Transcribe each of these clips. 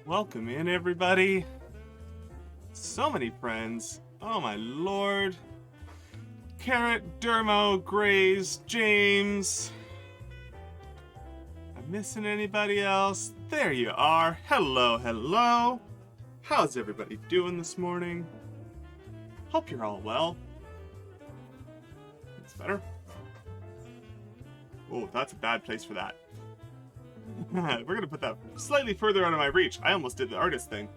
Welcome in, everybody. So many friends. Oh my lord. Carrot, Dermo, Grays, James. I'm missing anybody else? There you are. Hello, hello. How's everybody doing this morning? Hope you're all well. That's better. Oh, that's a bad place for that. We're gonna put that slightly further out of my reach. I almost did the artist thing.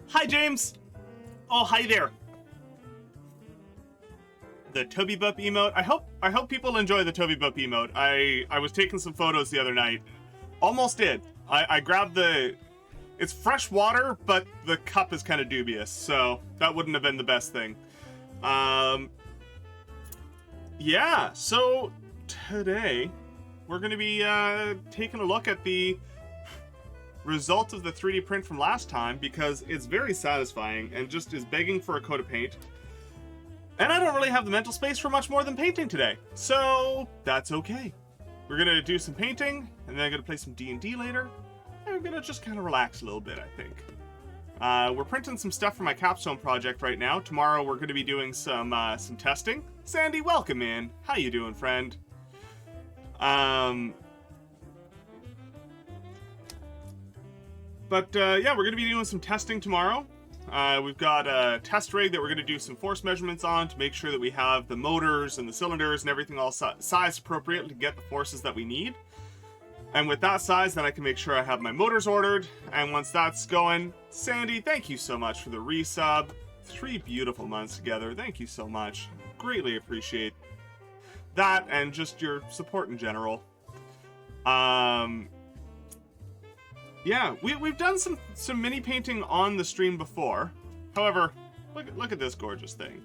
Hi, James. Oh, hi there. The TobyBup emote. I hope people enjoy the TobyBup emote. I was taking some photos the other night. Almost did. I grabbed the... It's fresh water, but the cup is kind of dubious, so that wouldn't have been the best thing. Yeah, so today we're going to be taking a look at the result of the 3D print from last time, because it's very satisfying and just is begging for a coat of paint. And I don't really have the mental space for much more than painting today, so that's okay. We're going to do some painting, and then I'm going to play some D&D later, and we're going to just kind of relax a little bit, I think. We're printing some stuff for my capstone project right now. Tomorrow we're going to be doing some testing. Sandy, welcome in. How you doing, friend? Yeah, we're going to be doing some testing tomorrow. We've got a test rig that we're going to do some force measurements on to make sure that we have the motors and the cylinders and everything all size appropriate to get the forces that we need. And with that size, then I can make sure I have my motors ordered. And once that's going, Sandy, thank you so much for the resub. 3 beautiful months together. Thank you so much. Greatly appreciate that and just your support in general. Yeah, we've done some mini painting on the stream before. However, look at this gorgeous thing.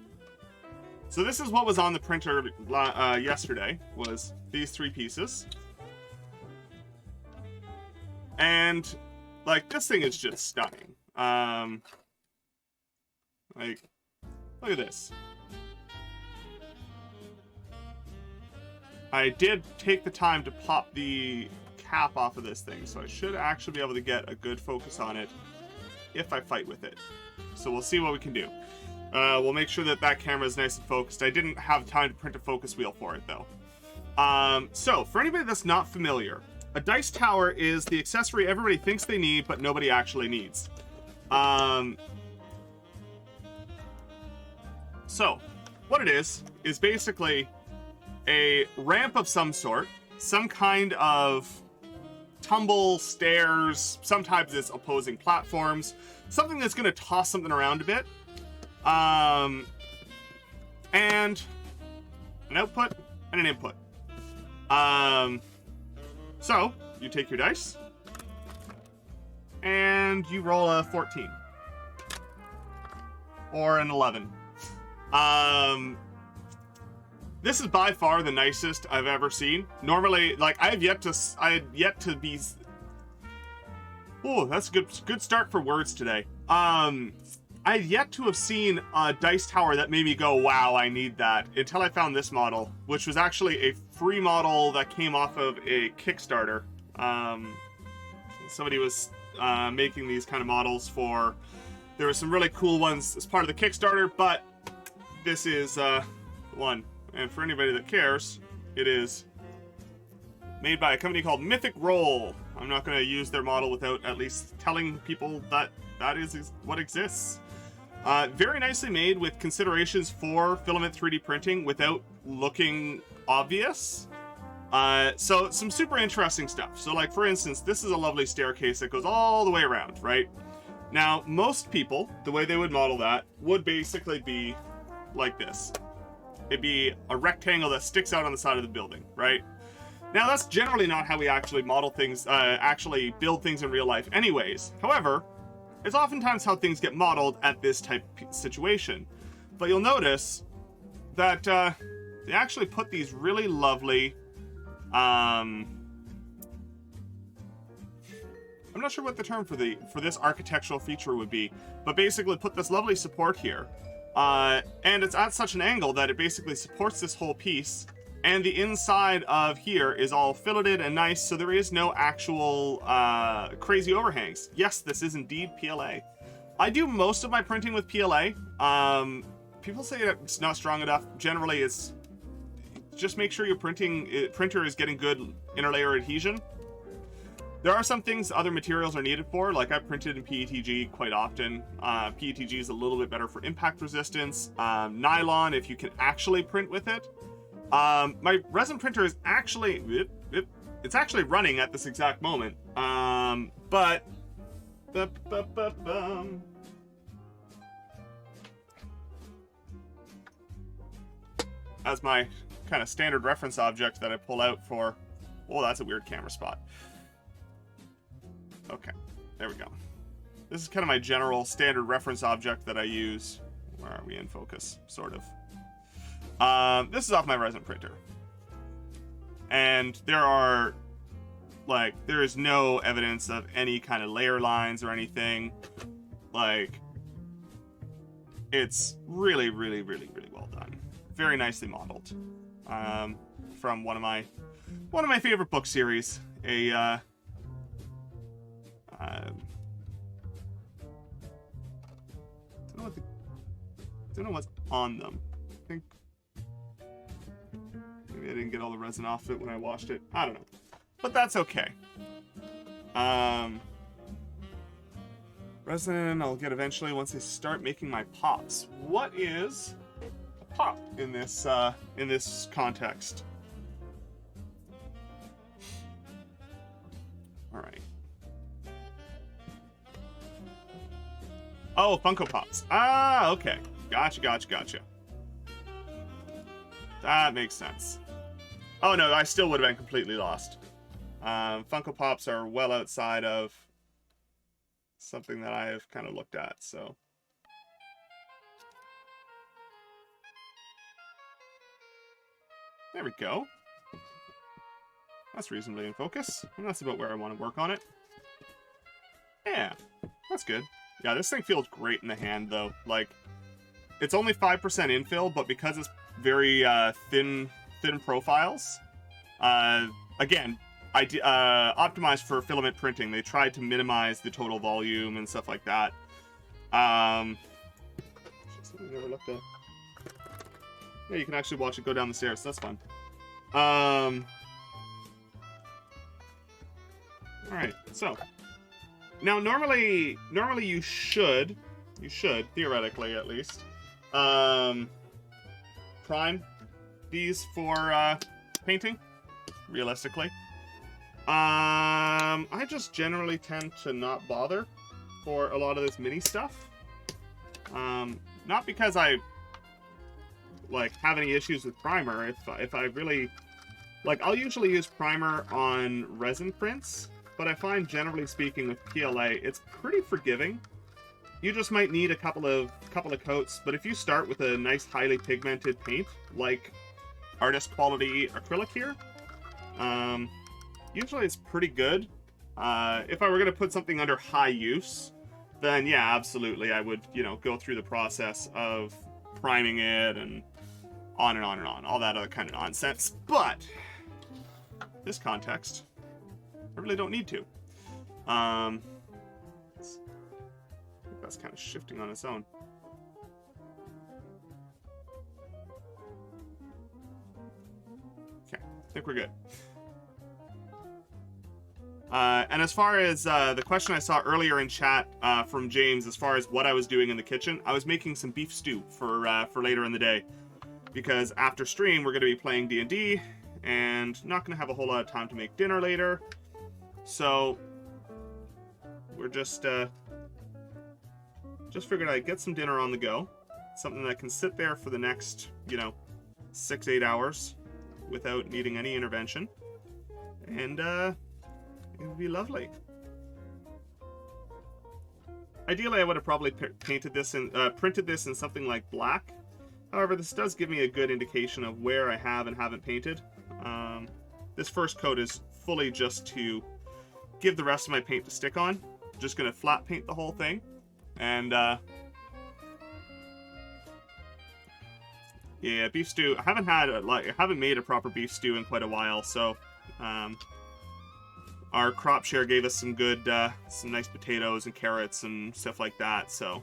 So this is what was on the printer yesterday, was these 3 pieces. And, like, this thing is just stunning. Like, look at this. I did take the time to pop the cap off of this thing, so I should actually be able to get a good focus on it if I fight with it. So we'll see what we can do. We'll make sure that that camera is nice and focused. I didn't have time to print a focus wheel for it, though. So, for anybody that's not familiar, a dice tower is the accessory everybody thinks they need, but nobody actually needs. So, what it is basically a ramp of some sort, some kind of tumble, stairs, sometimes it's opposing platforms, something that's going to toss something around a bit, and an output and an input. So, you take your dice, and you roll a 14. Or an 11. This is by far the nicest I've ever seen. Normally, like, I had yet to be... Oh, that's a good start for words today. I had yet to have seen a dice tower that made me go, wow, I need that, until I found this model, which was actually a free model that came off of a Kickstarter. Somebody was making these kind of models for... There were some really cool ones as part of the Kickstarter, but this is one. And for anybody that cares, it is made by a company called Mythic Roll. I'm not going to use their model without at least telling people that that is what exists. Very nicely made with considerations for filament 3D printing without looking obvious. So some super interesting stuff. So, like, for instance, this is a lovely staircase that goes all the way around, right? Now, most people, the way they would model that would basically be like this. It'd be a rectangle that sticks out on the side of the building, right? Now, that's generally not how we actually model things, actually build things in real life anyways. However, it's oftentimes how things get modeled at this type of situation. But you'll notice that they actually put these really lovely... I'm not sure what the term for this architectural feature would be, but basically put this lovely support here. And it's at such an angle that it basically supports this whole piece And the inside of here is all filleted and nice, so there is no actual crazy overhangs. Yes, this is indeed PLA. I do most of my printing with PLA. People say that it's not strong enough. Generally, it's just make sure your printer is getting good interlayer adhesion. There are some things other materials are needed for, like I printed in PETG quite often. PETG is a little bit better for impact resistance. Nylon, if you can actually print with it. My resin printer is actually, it's actually running at this exact moment. But as my kind of standard reference object that I pull out for, oh, that's a weird camera spot. Okay, there we go. This is kind of my general standard reference object that I use. Where are we in focus? Sort of. This is off my resin printer. And there is no evidence of any kind of layer lines or anything. Like, it's really, really, really, really well done. Very nicely modeled. From one of my favorite book series. Don't know what's on them. I think maybe I didn't get all the resin off it when I washed it. I don't know, but that's okay. Resin I'll get eventually once I start making my pops. What is a pop in this context? All right. Oh, Funko Pops. Ah, okay. Gotcha. That makes sense. Oh no, I still would have been completely lost. Funko Pops are well outside of something that I have kind of looked at, so. There we go. That's reasonably in focus. And that's about where I want to work on it. Yeah, that's good. Yeah, this thing feels great in the hand, though. Like, it's only 5% infill, but because it's very thin profiles, again, optimized for filament printing. They tried to minimize the total volume and stuff like that. Something I never looked at. Yeah, you can actually watch it go down the stairs. That's fun. All right, so. Now, normally you should, theoretically at least, prime these for painting, realistically. I just generally tend to not bother for a lot of this mini stuff. Not because I, have any issues with primer. If I really, I'll usually use primer on resin prints. But I find, generally speaking, with PLA, it's pretty forgiving. You just might need a couple of coats, but if you start with a nice, highly pigmented paint, like artist quality acrylic here, usually it's pretty good. If I were going to put something under high use, then yeah, absolutely, I would, go through the process of priming it and on and on and on, all that other kind of nonsense. But this context, I really don't need to. I think that's kind of shifting on its own. Okay, I think we're good. And as far as the question I saw earlier in chat from James, as far as what I was doing in the kitchen, I was making some beef stew for later in the day. Because after stream, we're going to be playing D&D, and not going to have a whole lot of time to make dinner later. So we're just figured I'd get some dinner on the go, something that can sit there for the next 6-8 hours without needing any intervention, and it would be lovely. Ideally, I would have probably printed this in something like black. However, this does give me a good indication of where I have and haven't painted. This first coat is fully just to give the rest of my paint to stick on. Just gonna flat paint the whole thing, and Yeah, beef stew. I haven't had I haven't made a proper beef stew in quite a while, so our crop share gave us some good, some nice potatoes and carrots and stuff like that. So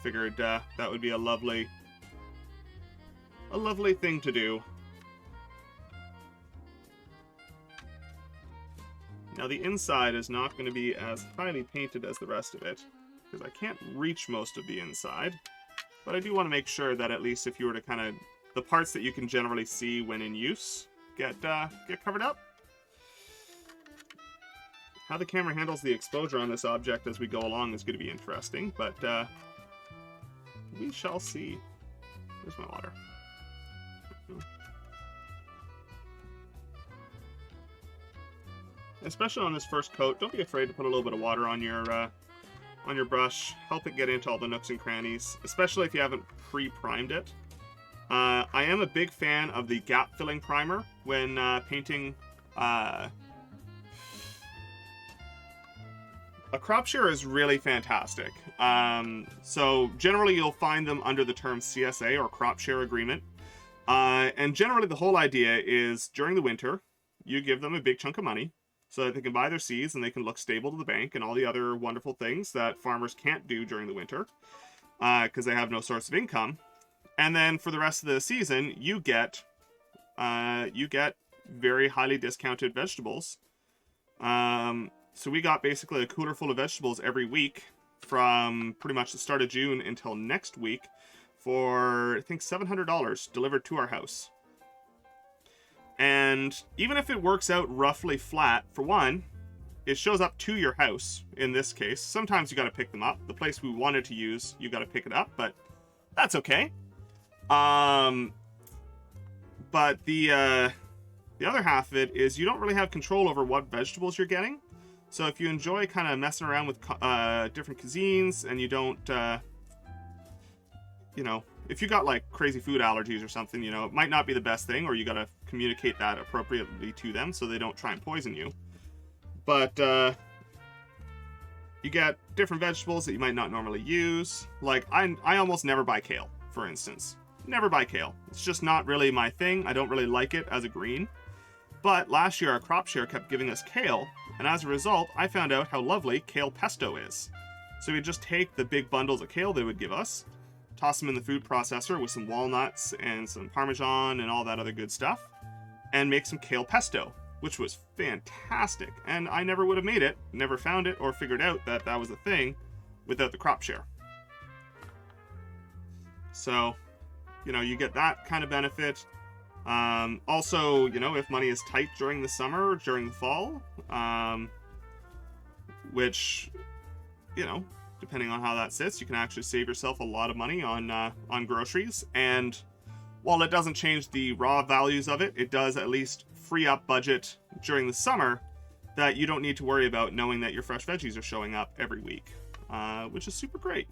figured that would be a lovely thing to do. Now the inside is not going to be as highly painted as the rest of it, because I can't reach most of the inside. But I do want to make sure that at least if you were to kind of, the parts that you can generally see when in use, get covered up. How the camera handles the exposure on this object as we go along is going to be interesting, but we shall see. Where's my water? Especially on this first coat, don't be afraid to put a little bit of water on your brush. Help it get into all the nooks and crannies, especially if you haven't pre-primed it. I am a big fan of the gap-filling primer when painting. A crop shear is really fantastic. So generally you'll find them under the term CSA or crop share agreement. And generally the whole idea is during the winter, you give them a big chunk of money so that they can buy their seeds and they can look stable to the bank and all the other wonderful things that farmers can't do during the winter because they have no source of income. And then for the rest of the season, you get very highly discounted vegetables. So we got basically a cooler full of vegetables every week from pretty much the start of June until next week for, I think, $700 delivered to our house. And even if it works out roughly flat, for one, it shows up to your house in this case. Sometimes you got to pick them up. The place we wanted to use, you got to pick it up, but that's okay. But the other half of it is you don't really have control over what vegetables you're getting. So if you enjoy kind of messing around with different cuisines and you don't, you know, if you got like crazy food allergies or something, you know, it might not be the best thing, or you got to communicate that appropriately to them so they don't try and poison you. But you get different vegetables that you might not normally use. Like I almost never buy kale, for instance. Never buy kale. It's just not really my thing. I don't really like it as a green. But last year our crop share kept giving us kale, and as a result, I found out how lovely kale pesto is. So we'd just take the big bundles of kale they would give us, toss them in the food processor with some walnuts and some Parmesan and all that other good stuff, and make some kale pesto, which was fantastic. And I never would have made it, never found it, or figured out that that was a thing without the crop share. So, you know, you get that kind of benefit. Also, you know, if money is tight during the summer or during the fall, which, you know, depending on how that sits, you can actually save yourself a lot of money on groceries. And while it doesn't change the raw values of it, it does at least free up budget during the summer that you don't need to worry about, knowing that your fresh veggies are showing up every week, which is super great.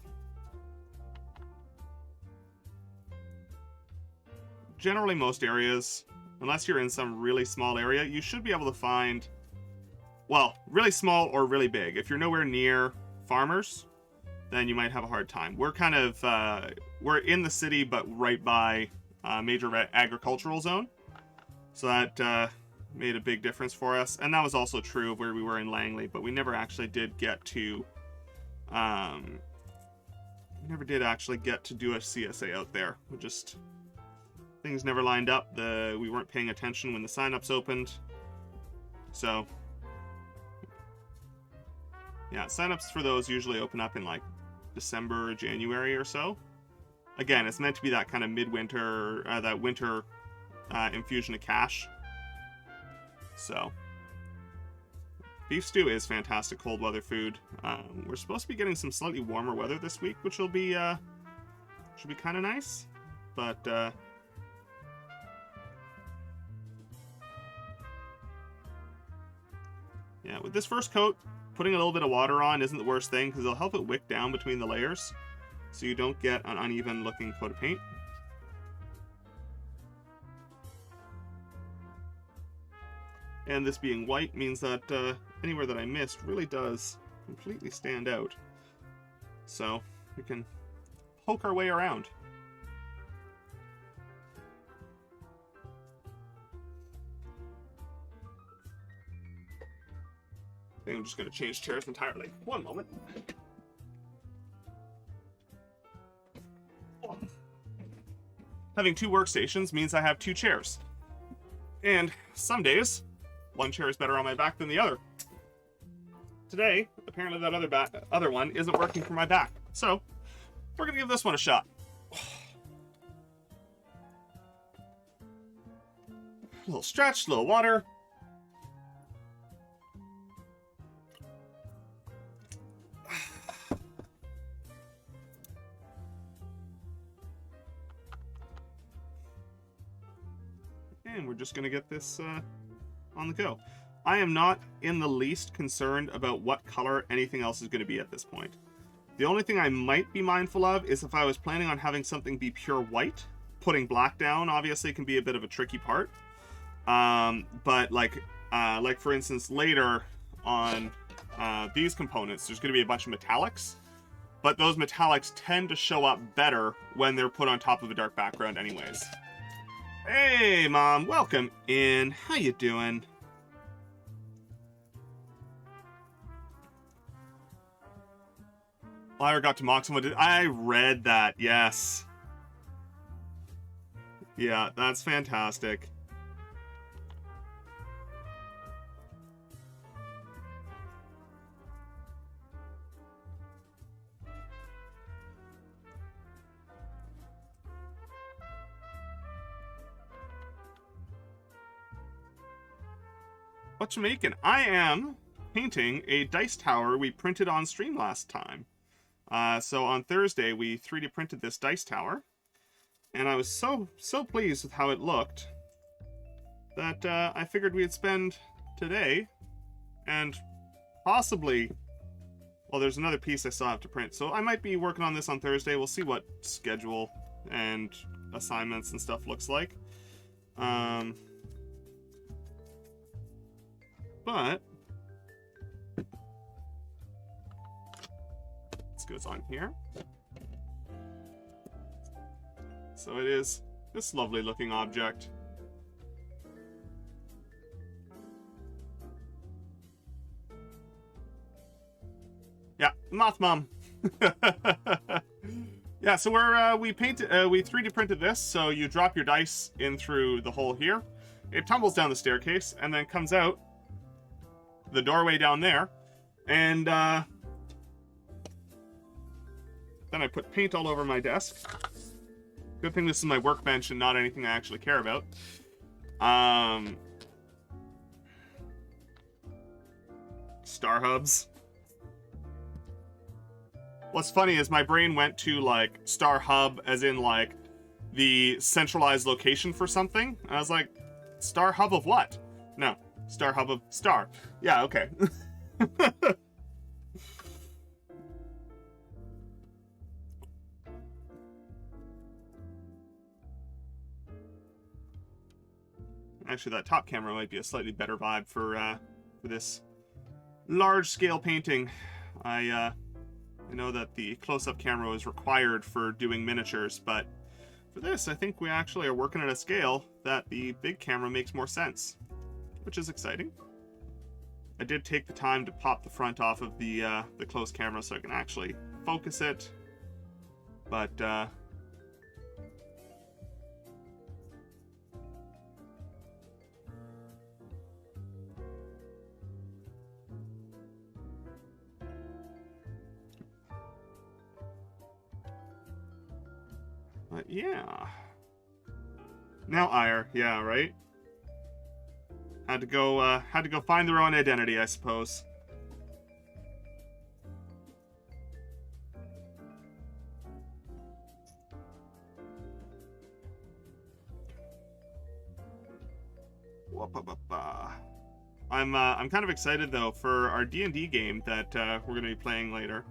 Generally, most areas, unless you're in some really small area, you should be able to find, well, really small or really big. If you're nowhere near farmers, then you might have a hard time. We're kind of, we're in the city, but right by a major agricultural zone. So that made a big difference for us. And that was also true of where we were in Langley, but we never actually did get to, do a CSA out there. We just, things never lined up. We weren't paying attention when the signups opened. So, yeah, signups for those usually open up in like December or January or so. Again, it's meant to be that kind of midwinter, that winter infusion of cash. So, beef stew is fantastic cold weather food. We're supposed to be getting some slightly warmer weather this week, which will be should be kind of nice. But yeah, with this first coat, putting a little bit of water on isn't the worst thing because it'll help it wick down between the layers so you don't get an uneven looking coat of paint. And this being white means that anywhere that I missed really does completely stand out. So we can poke our way around. think I'm just going to change chairs entirely. One moment. Having 2 workstations means I have 2 chairs. And some days, one chair is better on my back than the other. Today, apparently that other one isn't working for my back. So, we're going to give this one a shot. A little stretch, a little water. And we're just going to get this on the go. I am not in the least concerned about what color anything else is going to be at this point. The only thing I might be mindful of is if I was planning on having something be pure white, putting black down obviously can be a bit of a tricky part. But like for instance, later on these components, there's going to be a bunch of metallics. But those metallics tend to show up better when they're put on top of a dark background anyways. Hey, Mom, welcome in. How you doing? Lyra got to mock someone. I read that, yes. Yeah, that's fantastic. What you making? I am painting a dice tower we printed on stream last time. So on Thursday, we 3D printed this dice tower. And I was so pleased with how it looked that I figured we'd spend today and possibly... Well, there's another piece I still have to print. So I might be working on this on Thursday. We'll see what schedule and assignments and stuff looks like. But this goes on here. So it is this lovely looking object. Yeah, Moth Mom. Yeah, so we 3D printed this. So you drop your dice in through the hole here. It tumbles down the staircase and then comes out the doorway down there, and then I put paint all over my desk. Good thing this is my workbench and not anything I actually care about. Star hubs. What's funny is my brain went to like star hub as in like the centralized location for something. And I was like, star hub of what? No. Star hub of star. Yeah, okay. Actually, that top camera might be a slightly better vibe for this large-scale painting. I know that the close-up camera is required for doing miniatures, but for this, I think we actually are working at a scale that the big camera makes more sense, which is exciting. I did take the time to pop the front off of the close camera so I can actually focus it, but yeah. Now ire, yeah, right? Had to go find their own identity, I suppose. I'm kind of excited though for our D&D game that we're going to be playing later.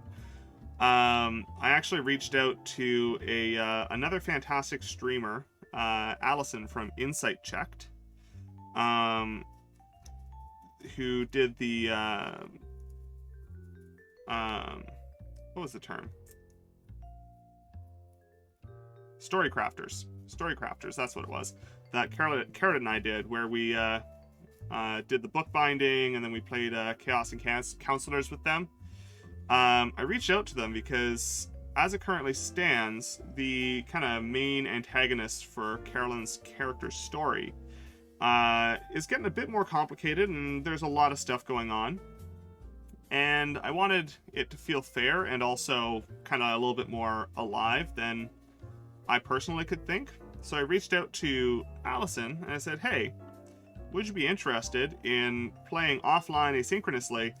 I actually reached out to another fantastic streamer, Allison from Insight Checked, who did the what was the term? Storycrafters, that's what it was, that Carrot and I did, where we did the bookbinding, and then we played Chaos and Counselors with them. I reached out to them because, as it currently stands, the kind of main antagonist for Carolyn's character's story is getting a bit more complicated, and there's a lot of stuff going on. And I wanted it to feel fair and also kind of a little bit more alive than I personally could think. So I reached out to Allison and I said, hey, would you be interested in playing offline asynchronously,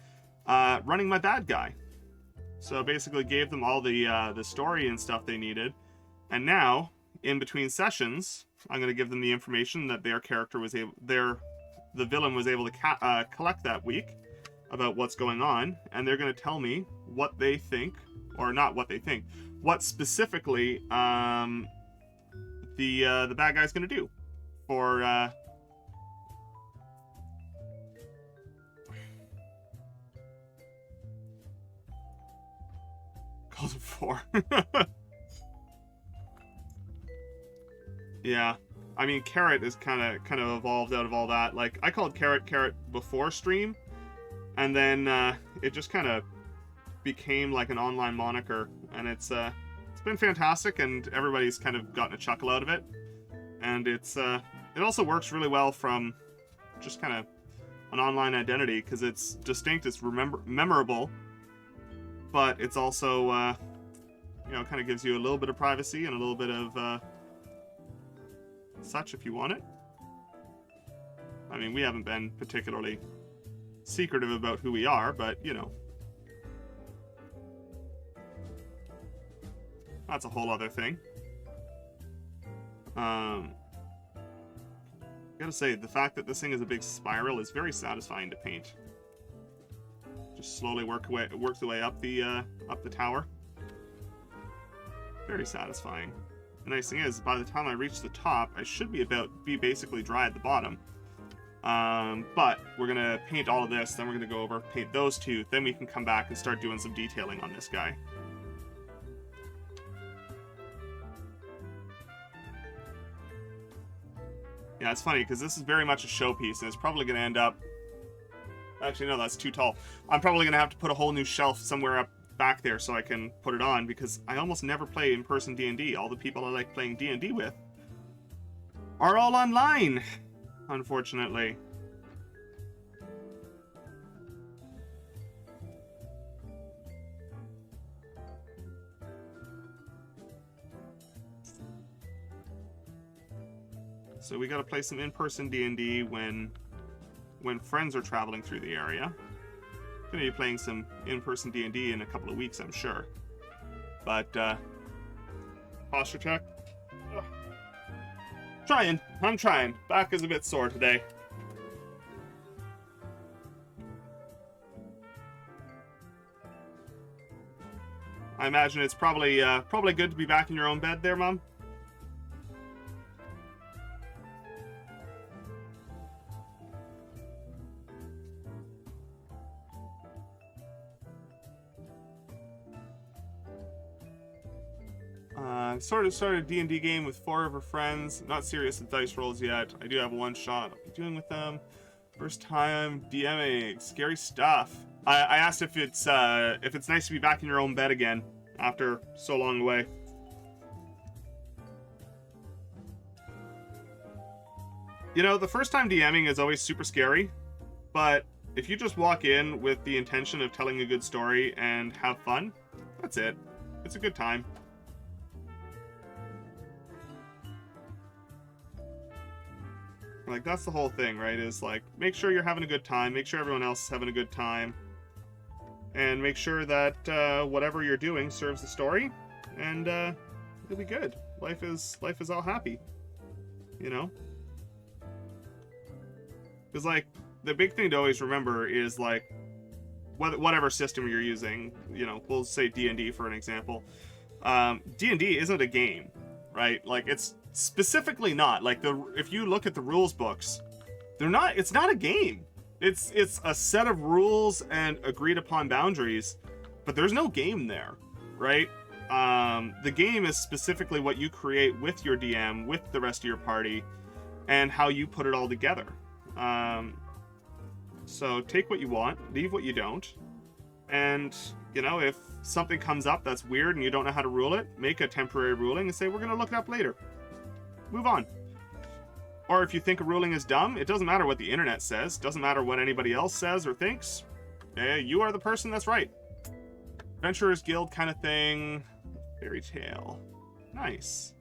running my bad guy? So basically gave them all the story and stuff they needed. And now, in between sessions, I'm going to give them the information that their character was able, the villain was able to collect that week about what's going on, and they're going to tell me what they think, or not what they think, what specifically the bad guy's going to do for calls it 4. Yeah, I mean, Carrot is kind of evolved out of all that. Like, I called Carrot before stream, and then it just kind of became like an online moniker, and it's been fantastic, and everybody's kind of gotten a chuckle out of it. And it also works really well from just kind of an online identity, because it's distinct, it's memorable, but it's also kind of gives you a little bit of privacy and a little bit of such if you want it. I mean, we haven't been particularly secretive about who we are, but that's a whole other thing. Gotta say, the fact that this thing is a big spiral is very satisfying to paint. Just slowly work the way up the tower. Very satisfying. The nice thing is, by the time I reach the top, I should be basically dry at the bottom. But we're gonna paint all of this, then we're gonna go over, paint those two, then we can come back and start doing some detailing on this guy. Yeah, it's funny, because this is very much a showpiece, and it's probably gonna end up... Actually, no, that's too tall. I'm probably gonna have to put a whole new shelf somewhere up back there so I can put it on, because I almost never play in-person D&D. All the people I like playing D&D with are all online, unfortunately. So we gotta play some in-person D&D when friends are traveling through the area. Gonna be playing some in-person D&D in a couple of weeks, I'm sure. But posture check. Ugh. I'm trying. Back is a bit sore today. I imagine it's probably good to be back in your own bed there, Mom. Sort of started a D&D game with 4 of her friends. Not serious with dice rolls yet. I do have one shot I'll be doing with them. First time DMing. Scary stuff. I asked if it's nice to be back in your own bed again after so long away. The first time DMing is always super scary, but if you just walk in with the intention of telling a good story and have fun, that's it. It's a good time. Like, that's the whole thing, right? Is like, make sure you're having a good time, make sure everyone else is having a good time, and make sure that whatever you're doing serves the story, and it'll be good. Life is all happy, Because like, the big thing to always remember is like, whatever system you're using, we'll say D&D for an example. D&D isn't a game, right? Like, it's specifically not. Like, if you look at the rules books, it's not a game. It's a set of rules and agreed upon boundaries, but there's no game there, right? The game is specifically what you create with your DM, with the rest of your party, and how you put it all together. So take what you want, leave what you don't. And, you know, if something comes up that's weird and you don't know how to rule it, make a temporary ruling and say, we're going to look it up later. Move on. Or if you think a ruling is dumb, it doesn't matter what the internet says. Doesn't matter what anybody else says or thinks. You are the person that's right. Adventurers Guild kind of thing. Fairy tale. Nice.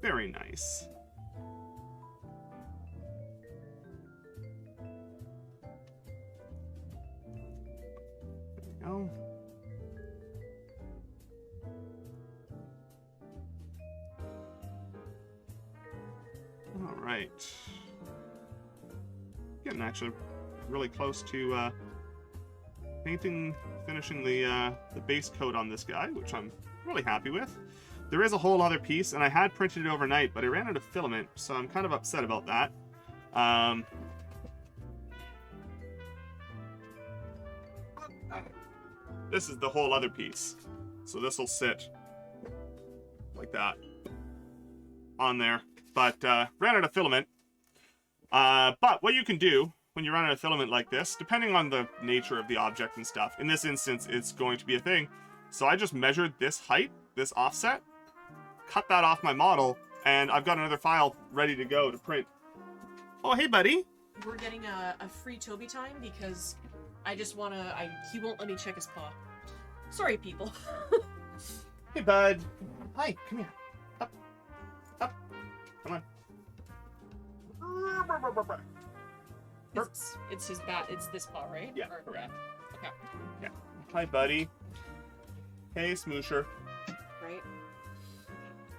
Very nice. There we go. All right. Getting actually really close to finishing the base coat on this guy, which I'm really happy with. There is a whole other piece, and I had printed it overnight, but I ran out of filament, so I'm kind of upset about that. This is the whole other piece. So this will sit like that on there. But ran out of filament. But what you can do when you run out of filament like this, depending on the nature of the object and stuff, in this instance, it's going to be a thing. So I just measured this height, this offset, cut that off my model, and I've got another file ready to go to print. Oh, hey, buddy. We're getting a free Toby time because I just want to... He won't let me check his paw. Sorry, people. Hey, bud. Hi, come here. Up. Up. Come on. It's his bat. It's this paw, right? Yeah, Or, correct. Okay. Yeah. Hi, buddy. Hey, Smoosher. Right.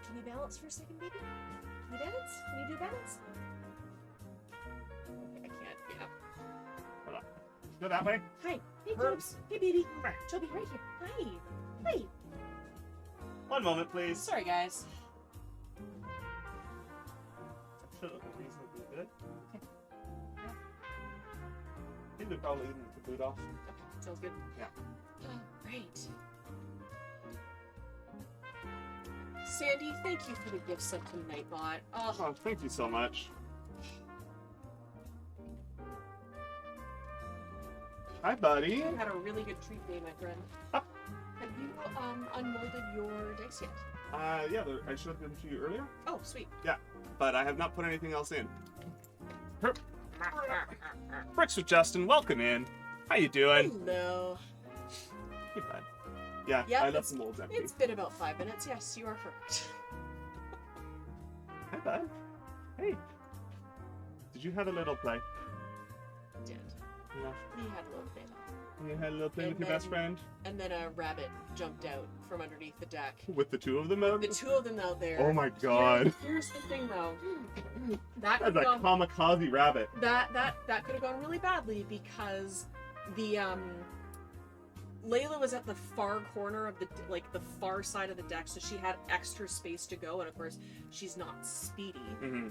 Can you balance for a second, baby? Can you balance? Can you do balance? I can't. Yeah. Hold on. Go that way. Hi. Hey, Tobes. Hey, baby. Toby, right here. Hi. Hi. One moment, please. Sorry, guys. Reasonably good. I think they're probably eating the boot off. Okay, sounds good. Yeah. Right. Sandy, thank you for the gift sent to Nightbot. Oh, thank you so much. Hi, buddy. You had a really good treat day, my friend. Ah. Have you unmolded your dice yet? Yeah, I showed them to you earlier. Oh, sweet. Yeah, but I have not put anything else in. Bricks with Justin, welcome in. How you doing? Hello. Hey, bud. Yeah, Yep, I left the molds empty. It's been about 5 minutes. Yes, you are correct. Hi, bud. Hey. Did you have a little play? Did. Yeah. We had a little bit. You had a little play with your best friend? And then a rabbit jumped out from underneath the deck. With the two of them out? The two of them out there. Oh my god. Here's the thing, though. That That's could a have gone, kamikaze rabbit. that could have gone really badly because the Layla was at the far corner of the far side of the deck, so she had extra space to go, and of course she's not speedy. Mm-hmm.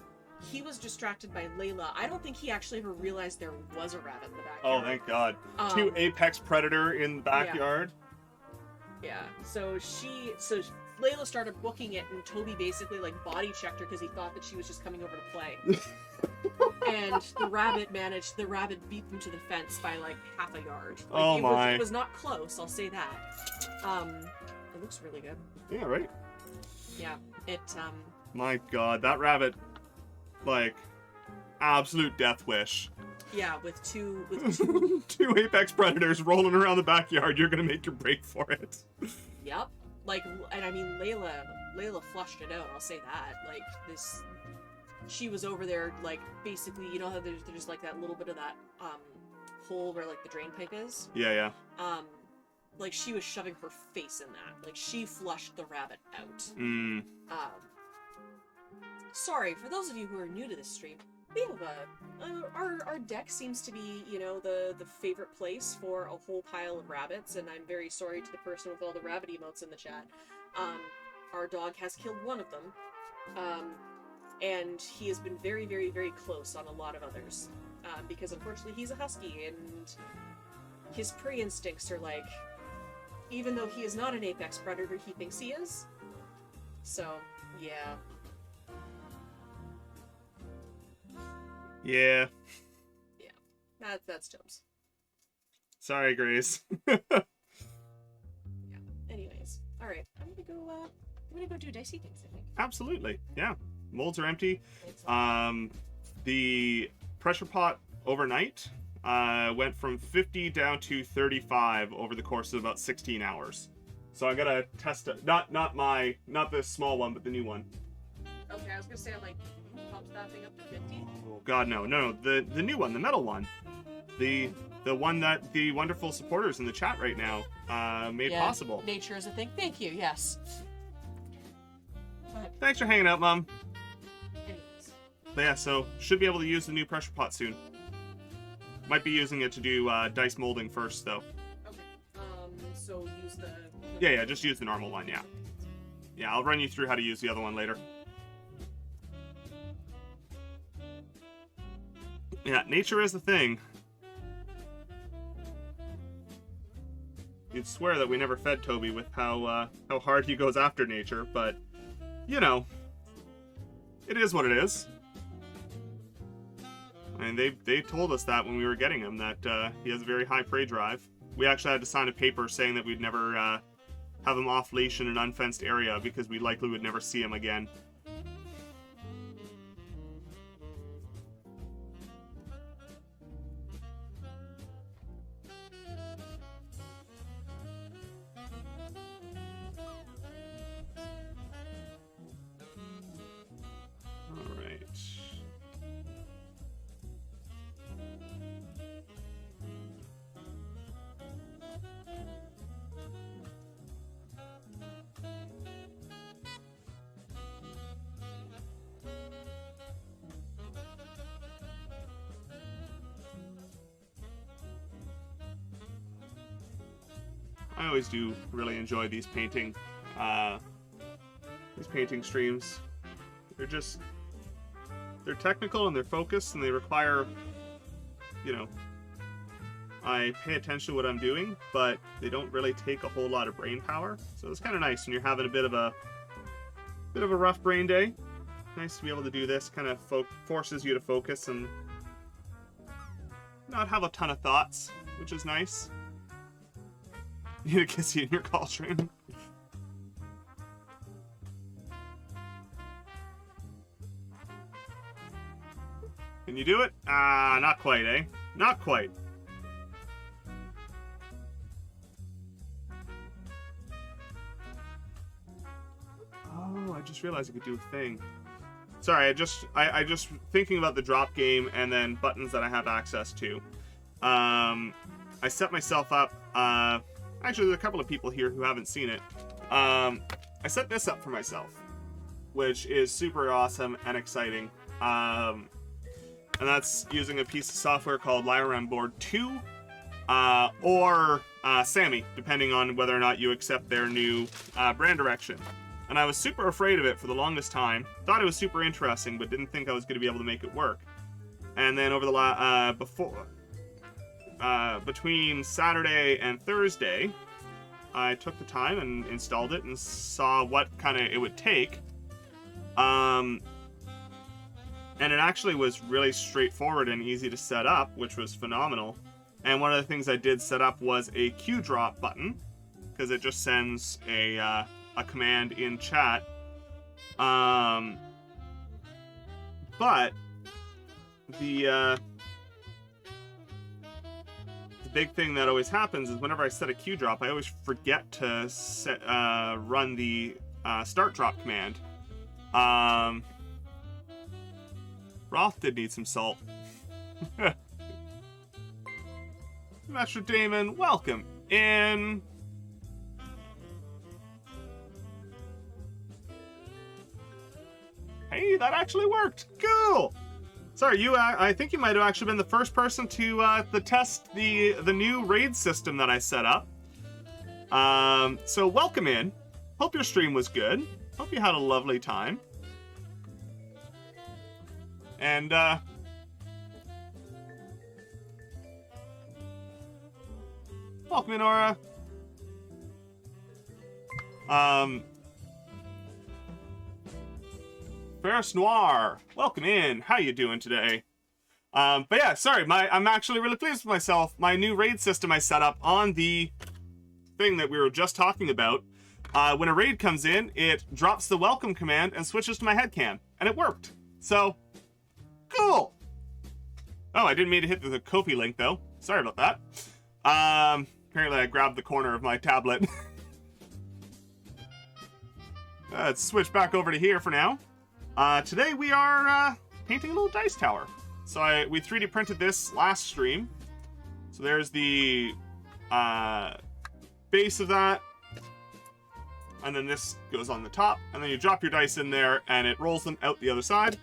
He was distracted by Layla. I don't think he actually ever realized there was a rabbit in the backyard. Oh, thank God. Two apex predator in the backyard. Yeah. So Layla started booking it, and Toby basically body checked her because he thought that she was just coming over to play. And the rabbit beat them to the fence by half a yard. It was not close, I'll say that. It looks really good. Yeah, right. Yeah. It My God, that rabbit, absolute death wish. Yeah, with two two apex predators rolling around the backyard, you're gonna make your break for it. Yep. And I mean, Layla flushed it out, I'll say that. She was over there, basically, you know how there's that little bit of that, hole where, the drain pipe is? Yeah. She was shoving her face in that. She flushed the rabbit out. Sorry, for those of you who are new to this stream, we have our deck seems to be, the favorite place for a whole pile of rabbits, and I'm very sorry to the person with all the rabbit emotes in the chat. Our dog has killed one of them, and he has been very, very, very close on a lot of others, because unfortunately he's a husky, and his prey instincts are even though he is not an apex predator, he thinks he is. So, Yeah. Yeah. Yeah. That's Jones. Sorry, Grace. Yeah. Anyways. Alright. I'm gonna go do dicey things, I think. Absolutely. Yeah. Molds are empty. Exactly. The pressure pot overnight went from 50 down to 35 over the course of about 16 hours. So I gotta test it. Not the small one, but the new one. Okay, I was gonna say I'm like pump that thing up to 50. Oh God, no. The new one, the metal one, the one that the wonderful supporters in the chat right now made possible. Nature is a thing. Thank you. Yes. But Thanks for hanging out, Mom. anyways. But yeah, so should be able to use the new pressure pot soon. Might be using it to do dice molding first, though. Okay. So use the. Yeah, just use the normal one. Yeah. Yeah, I'll run you through how to use the other one later. Yeah, nature is the thing. You'd swear that we never fed Toby with how hard he goes after nature, but you know, it is what it is. And they told us that when we were getting him, that he has a very high prey drive. We actually had to sign a paper saying that we'd never have him off leash in an unfenced area because we likely would never see him again. I always do really enjoy these painting streams. They're technical and they're focused and they require, you know, I pay attention to what I'm doing, but they don't really take a whole lot of brain power. So it's kind of nice when you're having a bit of a rough brain day. Nice to be able to do this. Kind of forces you to focus and not have a ton of thoughts, which is nice. You need a kissy in your cauldron. Can you do it? Not quite, eh? Not quite. Oh, I just realized I could do a thing. Sorry, I just thinking about the drop game and then buttons that I have access to. I set myself up. Actually, there's a couple of people here who haven't seen it. I set this up for myself, which is super awesome and exciting. And that's using a piece of software called Lyra Board 2, or Sammy, depending on whether or not you accept their new brand direction. And I was super afraid of it for the longest time. Thought it was super interesting, but didn't think I was going to be able to make it work. And then over the between Saturday and Thursday, I took the time and installed it and saw what kind of it would take. And it actually was really straightforward and easy to set up, which was phenomenal. And one of the things I did set up was a Q drop button, because it just sends a command in chat. But the big thing that always happens is whenever I set a Q drop, I always forget to run the start drop command. Roth did need some salt. Master Damon, welcome in. Hey, that actually worked. Cool. Sorry, I think you might have actually been the first person to test the new raid system that I set up. So welcome in. Hope your stream was good. Hope you had a lovely time. And welcome in, Aura. Ferris Noir, welcome in. How you doing today? But yeah, sorry, I'm actually really pleased with myself. My new raid system I set up on the thing that we were just talking about. When a raid comes in, it drops the welcome command and switches to my headcam, and it worked. So, cool. Oh, I didn't mean to hit the Ko-fi link though. Sorry about that. Apparently I grabbed the corner of my tablet. Let's switch back over to here for now. Today we are painting a little dice tower. So we 3D printed this last stream. So there's the base of that. And then this goes on the top. And then you drop your dice in there and it rolls them out the other side.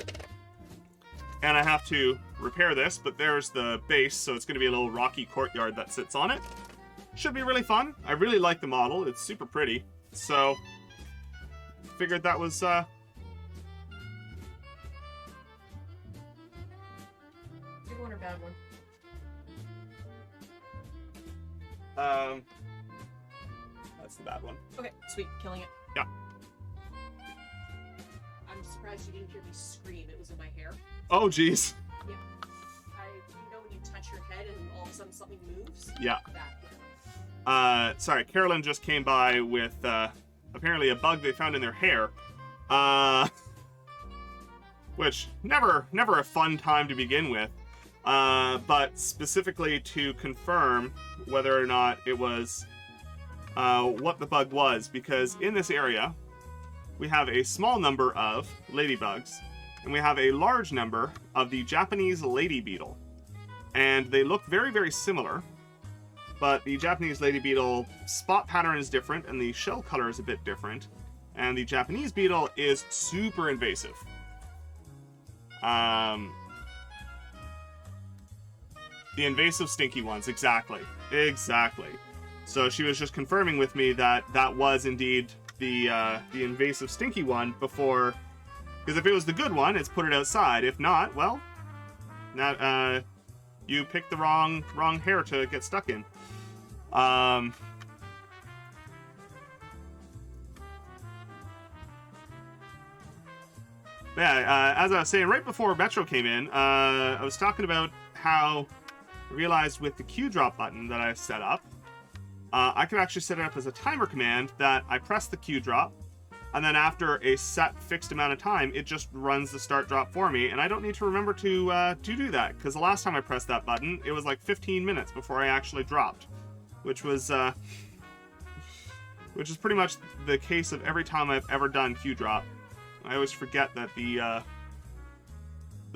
And I have to repair this, but there's the base. So it's going to be a little rocky courtyard that sits on it. Should be really fun. I really like the model. It's super pretty. So figured that was good one or bad one? That's the bad one. Okay, sweet, killing it. Yeah. I'm surprised you didn't hear me scream. It was in my hair. Oh, jeez. Yeah. You know when you touch your head and all of a sudden something moves? Yeah. That. Sorry, Carolyn just came by with apparently a bug they found in their hair. Which never a fun time to begin with. But specifically to confirm whether or not it was what the bug was, because in this area we have a small number of ladybugs and we have a large number of the Japanese lady beetle, and they look very, very similar, but the Japanese lady beetle spot pattern is different and the shell color is a bit different, and the Japanese beetle is super invasive. The invasive stinky ones, exactly. So she was just confirming with me that that was indeed the invasive stinky one before, because if it was the good one, it's put it outside. If not, well, that you picked the wrong hair to get stuck in. Yeah, as I was saying right before Metro came in, I was talking about how I realized with the Q drop button that I've set up, I can actually set it up as a timer command that I press the Q drop, and then after a set fixed amount of time, it just runs the start drop for me, and I don't need to remember to do that, because the last time I pressed that button, it was like 15 minutes before I actually dropped, which is pretty much the case of every time I've ever done Q drop. I always forget that the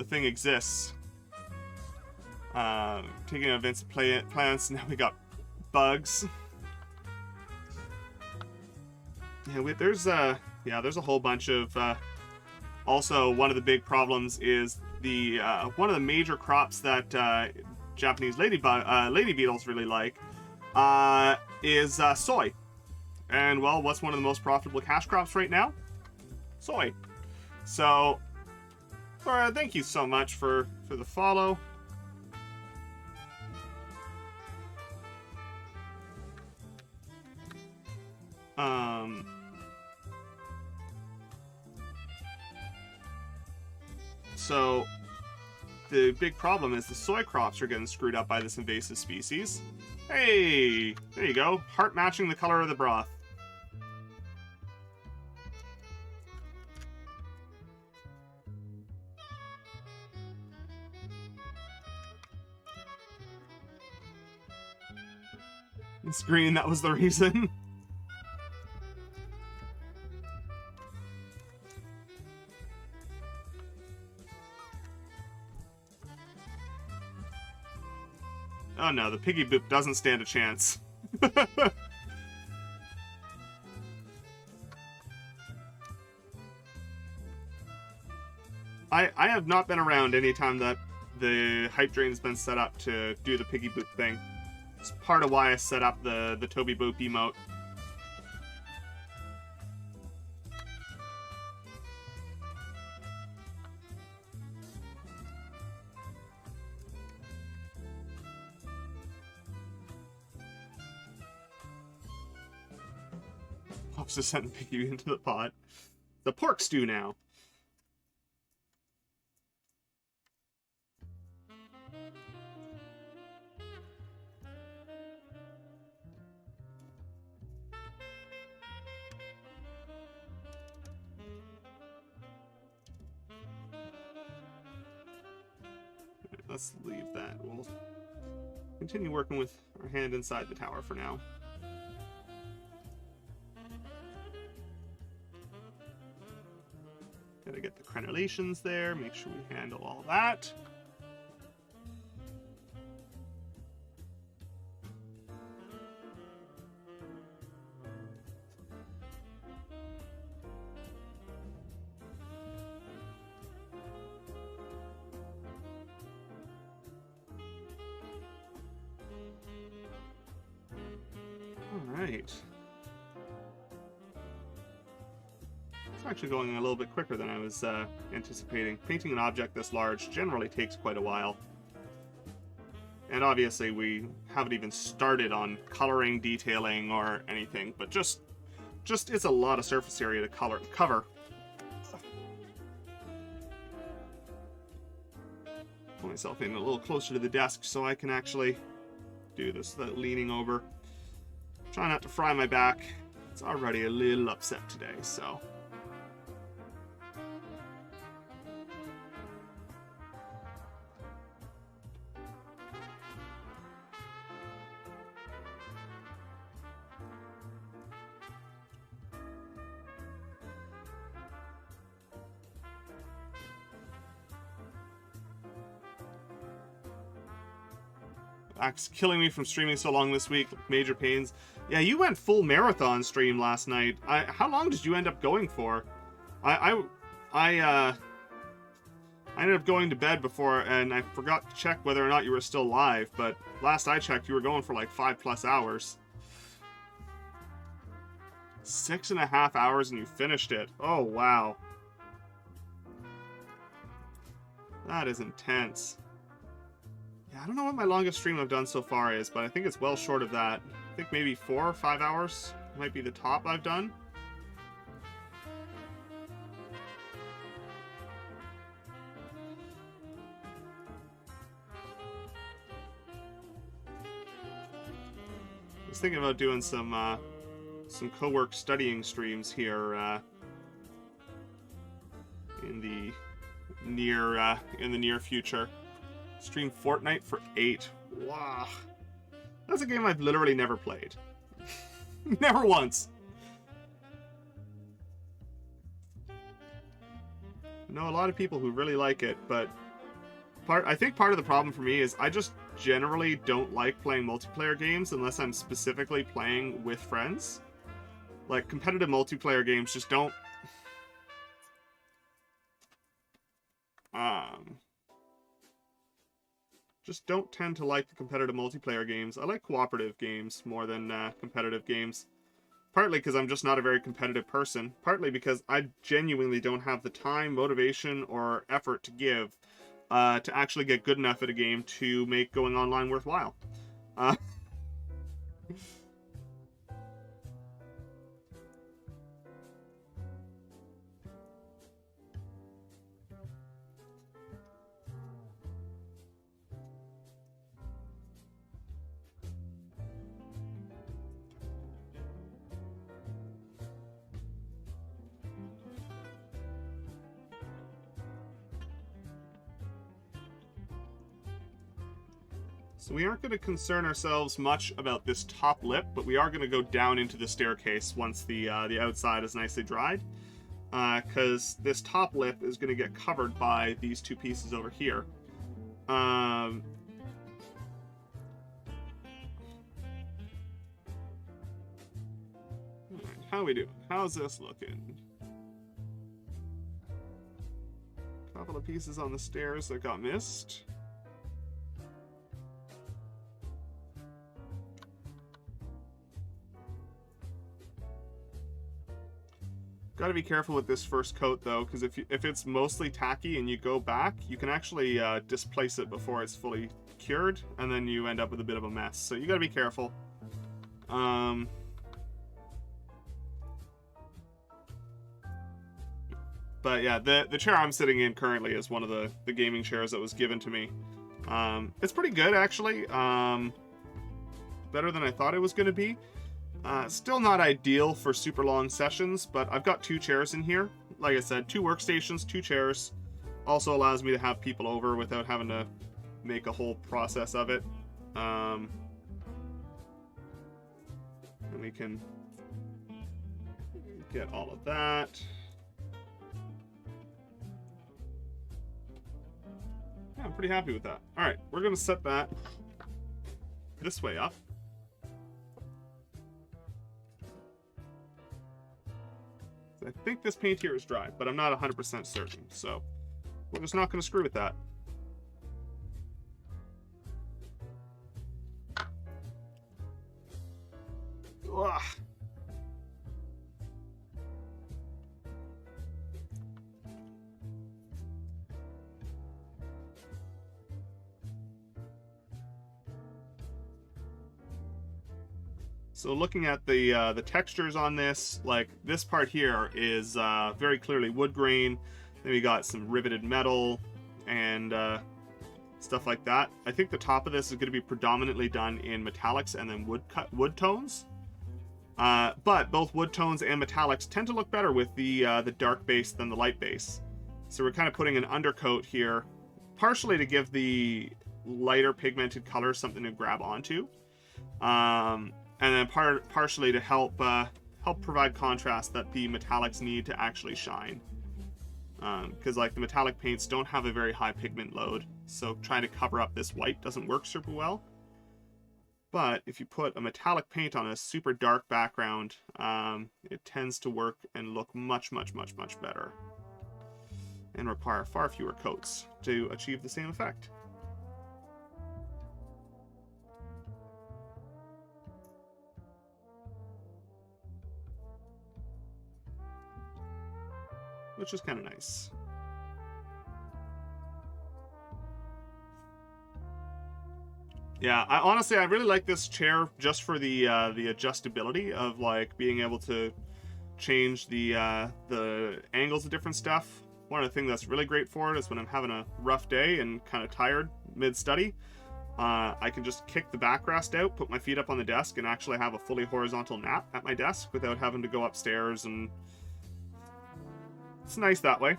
thing exists. Taking events plants, now we got bugs. Yeah, there's a whole bunch of. Also, one of the big problems is the one of the major crops that Japanese lady beetles really like is soy. And well, what's one of the most profitable cash crops right now? Soy. So, thank you so much for the follow. So the big problem is the soy crops are getting screwed up by this invasive species. Hey, there you go. Heart matching the color of the broth. It's green, that was the reason. Oh no, the piggy boop doesn't stand a chance. I have not been around any time that the hype drain's been set up to do the piggy boop thing. It's part of why I set up the Toby Boop emote. Pops just sent Piggy into the pot. The pork stew now. let's leave that. We'll continue working with our hand inside the tower for now. Gotta get the crenellations there, make sure we handle all that. Alright. It's actually going a little bit quicker than I was anticipating. Painting an object this large generally takes quite a while. And obviously we haven't even started on coloring, detailing, or anything, but just it's a lot of surface area to cover. Put myself in a little closer to the desk so I can actually do this without leaning over. Try not to fry my back. It's already a little upset today, so. Back's killing me from streaming so long this week. Major pains. Yeah, you went full marathon stream last night. How long did you end up going for? I ended up going to bed before, and I forgot to check whether or not you were still live, but last I checked, you were going for like 5+ hours. 6.5 hours and you finished it. Oh, wow. That is intense. Yeah, I don't know what my longest stream I've done so far is, but I think it's well short of that. I think maybe 4 or 5 hours might be the top I've done. I was thinking about doing some co-work studying streams here in the near future. Stream Fortnite for 8. Wow. That's a game I've literally never played. Never once. I know a lot of people who really like it, but I think part of the problem for me is I just generally don't like playing multiplayer games unless I'm specifically playing with friends. Like, competitive multiplayer games just don't... just don't tend to like the competitive multiplayer games. I like cooperative games more than competitive games. Partly because I'm just not a very competitive person. Partly because I genuinely don't have the time, motivation, or effort to give to actually get good enough at a game to make going online worthwhile. So we aren't going to concern ourselves much about this top lip, but we are going to go down into the staircase once the outside is nicely dried. Because this top lip is going to get covered by these two pieces over here. How are we doing? How's this looking? Couple of pieces on the stairs that got missed. Got to be careful with this first coat though, because if it's mostly tacky and you go back, you can actually displace it before it's fully cured, and then you end up with a bit of a mess. So you got to be careful. But yeah, the chair I'm sitting in currently is one of the gaming chairs that was given to me. It's pretty good actually. Better than I thought it was going to be. Still not ideal for super long sessions, but I've got 2 chairs in here. Like I said, 2 workstations, 2 chairs. Also allows me to have people over without having to make a whole process of it. And we can get all of that. Yeah, I'm pretty happy with that. All right, we're going to set that this way up. I think this paint here is dry, but I'm not 100% certain, so we're just not going to screw with that. Ugh. So looking at the textures on this, like this part here is very clearly wood grain. Then we got some riveted metal and stuff like that. I think the top of this is going to be predominantly done in metallics and then wood tones. But both wood tones and metallics tend to look better with the dark base than the light base. So we're kind of putting an undercoat here, partially to give the lighter pigmented color something to grab onto. And then partially to help provide contrast that the metallics need to actually shine. Because like the metallic paints don't have a very high pigment load, so trying to cover up this white doesn't work super well. But if you put a metallic paint on a super dark background, it tends to work and look much, much, much, much better. And require far fewer coats to achieve the same effect. Which is kind of nice. Yeah, I really like this chair just for the adjustability of like being able to change the angles of different stuff. One of the things that's really great for it is when I'm having a rough day and kind of tired mid-study, I can just kick the backrest out, put my feet up on the desk, and actually have a fully horizontal nap at my desk without having to go upstairs, and it's nice that way.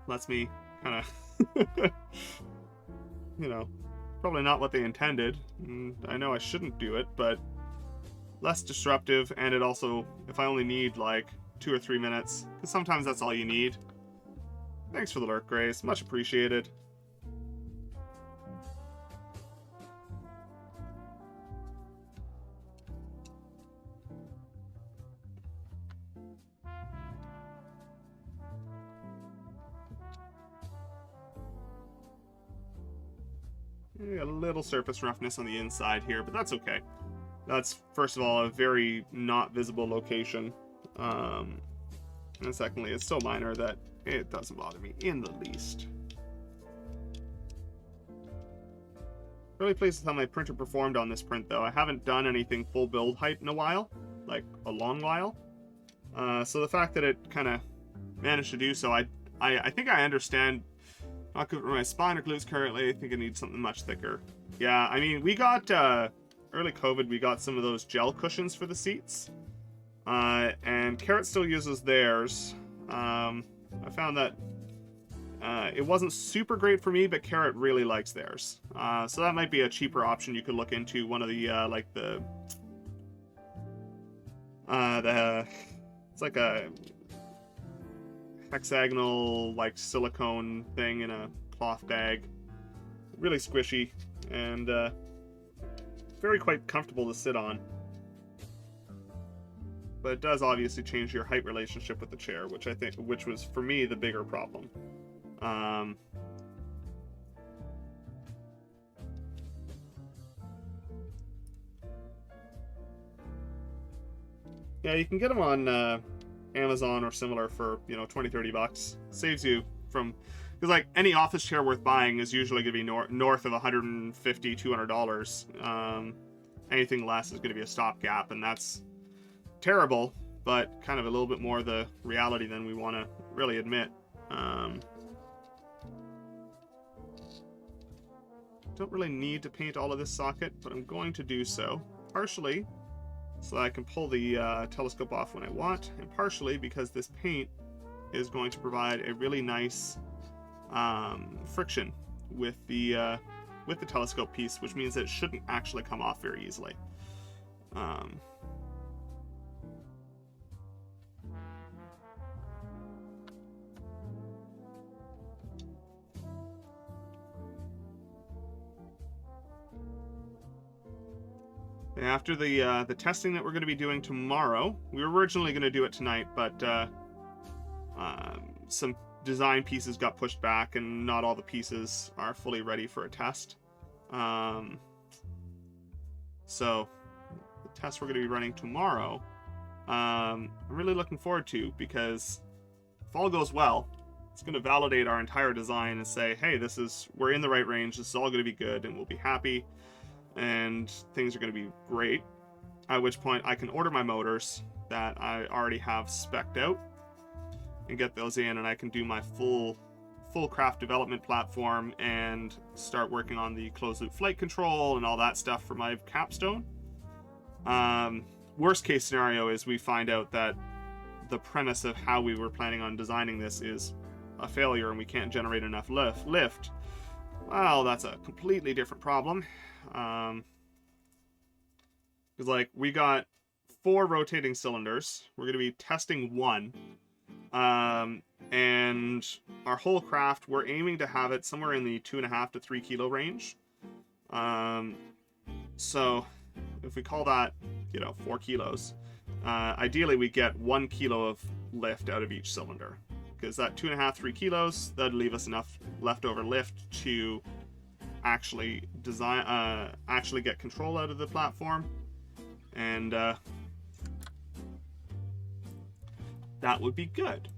Lets me kind of, you know, probably not what they intended. I know I shouldn't do it, but less disruptive, and it also, if I only need like 2 or 3 minutes, because sometimes that's all you need. Thanks for the lurk, Grace. Much appreciated. A little surface roughness on the inside here, but that's okay. That's, first of all, a very not visible location. And secondly, it's so minor that it doesn't bother me in the least. Really pleased with how my printer performed on this print, though. I haven't done anything full build height in a while, like a long while. So the fact that it kind of managed to do so, I think I understand. Not good for my spine or glutes currently. I think I need something much thicker. Yeah, I mean, we got, early COVID, we got some of those gel cushions for the seats. And Carrot still uses theirs. I found that it wasn't super great for me, but Carrot really likes theirs. So that might be a cheaper option you could look into. One of the, like it's like a hexagonal like silicone thing in a cloth bag, really squishy and very quite comfortable to sit on, but it does obviously change your height relationship with the chair, which was for me the bigger problem. Yeah, you can get them on Amazon or similar for, you know, 20-30 bucks. Saves you from, because like any office chair worth buying is usually going to be north of $150-200. Anything less is going to be a stopgap, and that's terrible, but kind of a little bit more the reality than we want to really admit. Don't really need to paint all of this socket, but I'm going to do so, partially so that I can pull the telescope off when I want, and partially because this paint is going to provide a really nice friction with the telescope piece, which means that it shouldn't actually come off very easily. After the testing that we're going to be doing tomorrow, we were originally going to do it tonight, but some design pieces got pushed back, and not all the pieces are fully ready for a test. So the test we're going to be running tomorrow, I'm really looking forward to, because if all goes well, it's going to validate our entire design and say, hey, we're in the right range, this is all going to be good, and we'll be happy, and things are going to be great. At which point I can order my motors that I already have spec'd out and get those in, and I can do my full craft development platform and start working on the closed loop flight control and all that stuff for my capstone. Worst case scenario is we find out that the premise of how we were planning on designing this is a failure and we can't generate enough lift. Well, that's a completely different problem. Because like we got 4 rotating cylinders, we're going to be testing 1, and our whole craft, we're aiming to have it somewhere in the 2.5 to 3 kilo range. So if we call that 4 kilos, ideally we get 1 kilo of lift out of each cylinder, because that 2.5 3 kilos, that'd leave us enough leftover lift to actually get control out of the platform, and that would be good.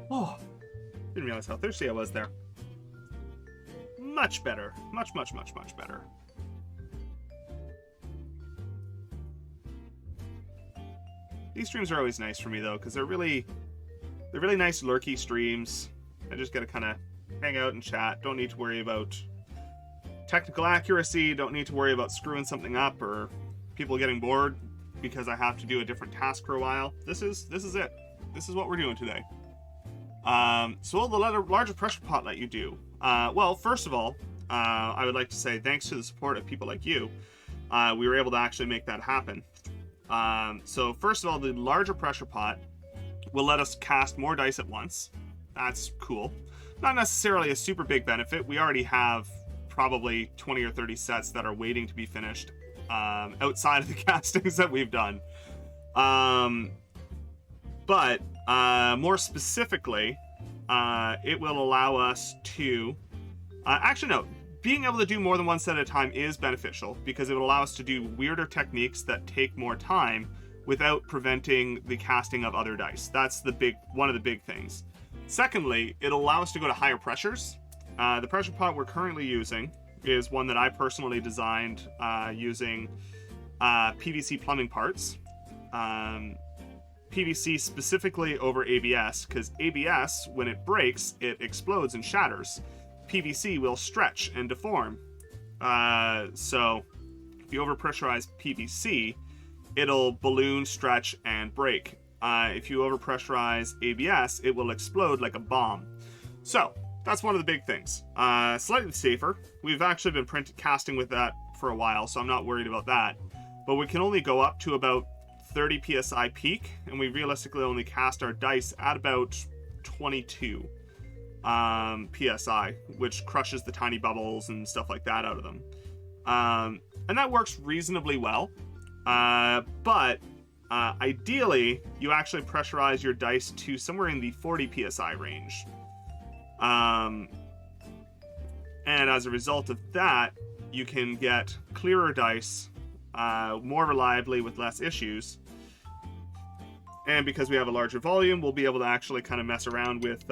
Oh, didn't realize how thirsty I was there. Much better. Much better. These streams are always nice for me though, because they're really nice lurky streams. I just gotta kind of hang out and chat. Don't need to worry about technical accuracy. Don't need to worry about screwing something up or people getting bored because I have to do a different task for a while. This is it. This is what we're doing today. So what will the larger pressure pot let you do? Well, first of all, I would like to say thanks to the support of people like you, we were able to actually make that happen. So first of all, the larger pressure pot will let us cast more dice at once. That's cool. Not necessarily a super big benefit. We already have probably 20 or 30 sets that are waiting to be finished outside of the castings that we've done. But more specifically, it will allow us to... actually, no. Being able to do more than one set at a time is beneficial because it will allow us to do weirder techniques that take more time without preventing the casting of other dice. That's one of the big things. Secondly, it'll allow us to go to higher pressures. The pressure pot we're currently using is one that I personally designed using PVC plumbing parts. PVC specifically over ABS, because ABS, when it breaks, it explodes and shatters. PVC will stretch and deform. So if you overpressurize PVC, it'll balloon, stretch, and break. If you overpressurize ABS, it will explode like a bomb. So that's one of the big things. Slightly safer. We've actually been casting with that for a while, so I'm not worried about that. But we can only go up to about 30 psi peak, and we realistically only cast our dice at about 22 psi, which crushes the tiny bubbles and stuff like that out of them. And that works reasonably well. But ideally, you actually pressurize your dice to somewhere in the 40 psi range. And as a result of that, you can get clearer dice more reliably with less issues. And because we have a larger volume, we'll be able to actually kind of mess around with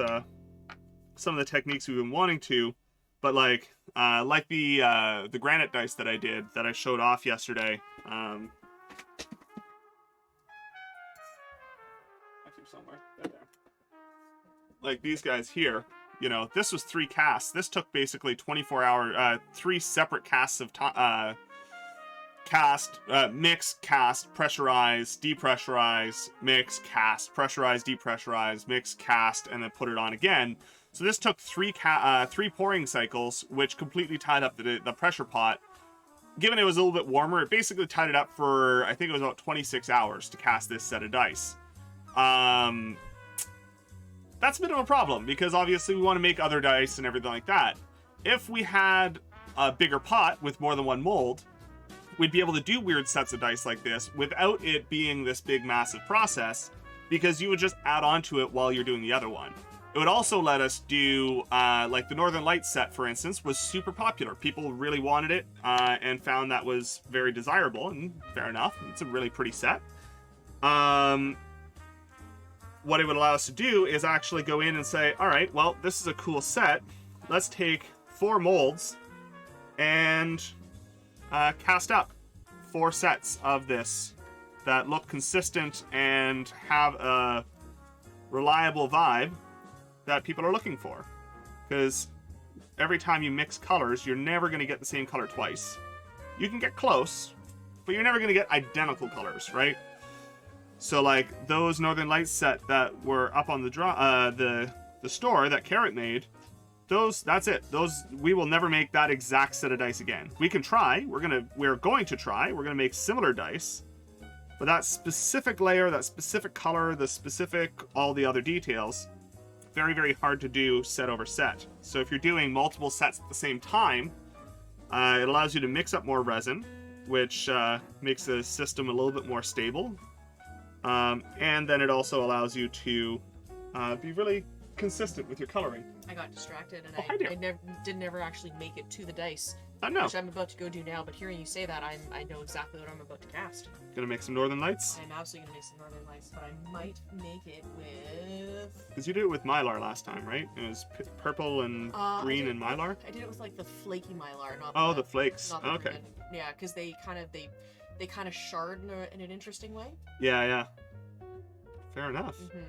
some of the techniques we've been wanting to, but like the granite dice that I did, that I showed off yesterday. Actually, somewhere. There. Like these guys here, you know, this was 3 casts. This took basically 3 separate casts of mix, cast, pressurize, depressurize, mix, cast, pressurize, depressurize, mix, cast, and then put it on again. So this took 3 pouring cycles, which completely tied up the pressure pot. Given it was a little bit warmer, it basically tied it up for, I think it was about 26 hours to cast this set of dice. That's a bit of a problem, because obviously we want to make other dice and everything like that. If we had a bigger pot with more than 1 mold, we'd be able to do weird sets of dice like this without it being this big massive process, because you would just add on to it while you're doing the other one. It would also let us do, like the Northern Lights set, for instance, was super popular. People really wanted it and found that was very desirable, and fair enough. It's a really pretty set. What it would allow us to do is actually go in and say, all right, well, this is a cool set. Let's take 4 molds and cast up 4 sets of this that look consistent and have a reliable vibe that people are looking for. Because every time you mix colors, you're never going to get the same color twice. You can get close, but you're never going to get identical colors, right? So like those Northern Lights set that were up on the store that Carrot made, that's it. We will never make that exact set of dice again. We can try. We're going to try. We're going to make similar dice. But that specific layer, that specific color, all the other details, very, very hard to do set over set. So if you're doing multiple sets at the same time, it allows you to mix up more resin, which makes the system a little bit more stable. And then it also allows you to be really consistent with your coloring. I got distracted and I didn't ever actually make it to the dice. No. Which I'm about to go do now, but hearing you say that, I know exactly what I'm about to cast. Gonna make some Northern Lights? I'm absolutely gonna make some Northern Lights, but I might make it with... Because you did it with Mylar last time, right? It was purple and green and Mylar? I did it with like the flaky Mylar, not the flakes. not the Okay. ribbon. Yeah, because they kind of shard in an interesting way. Yeah. Fair enough. Mm-hmm.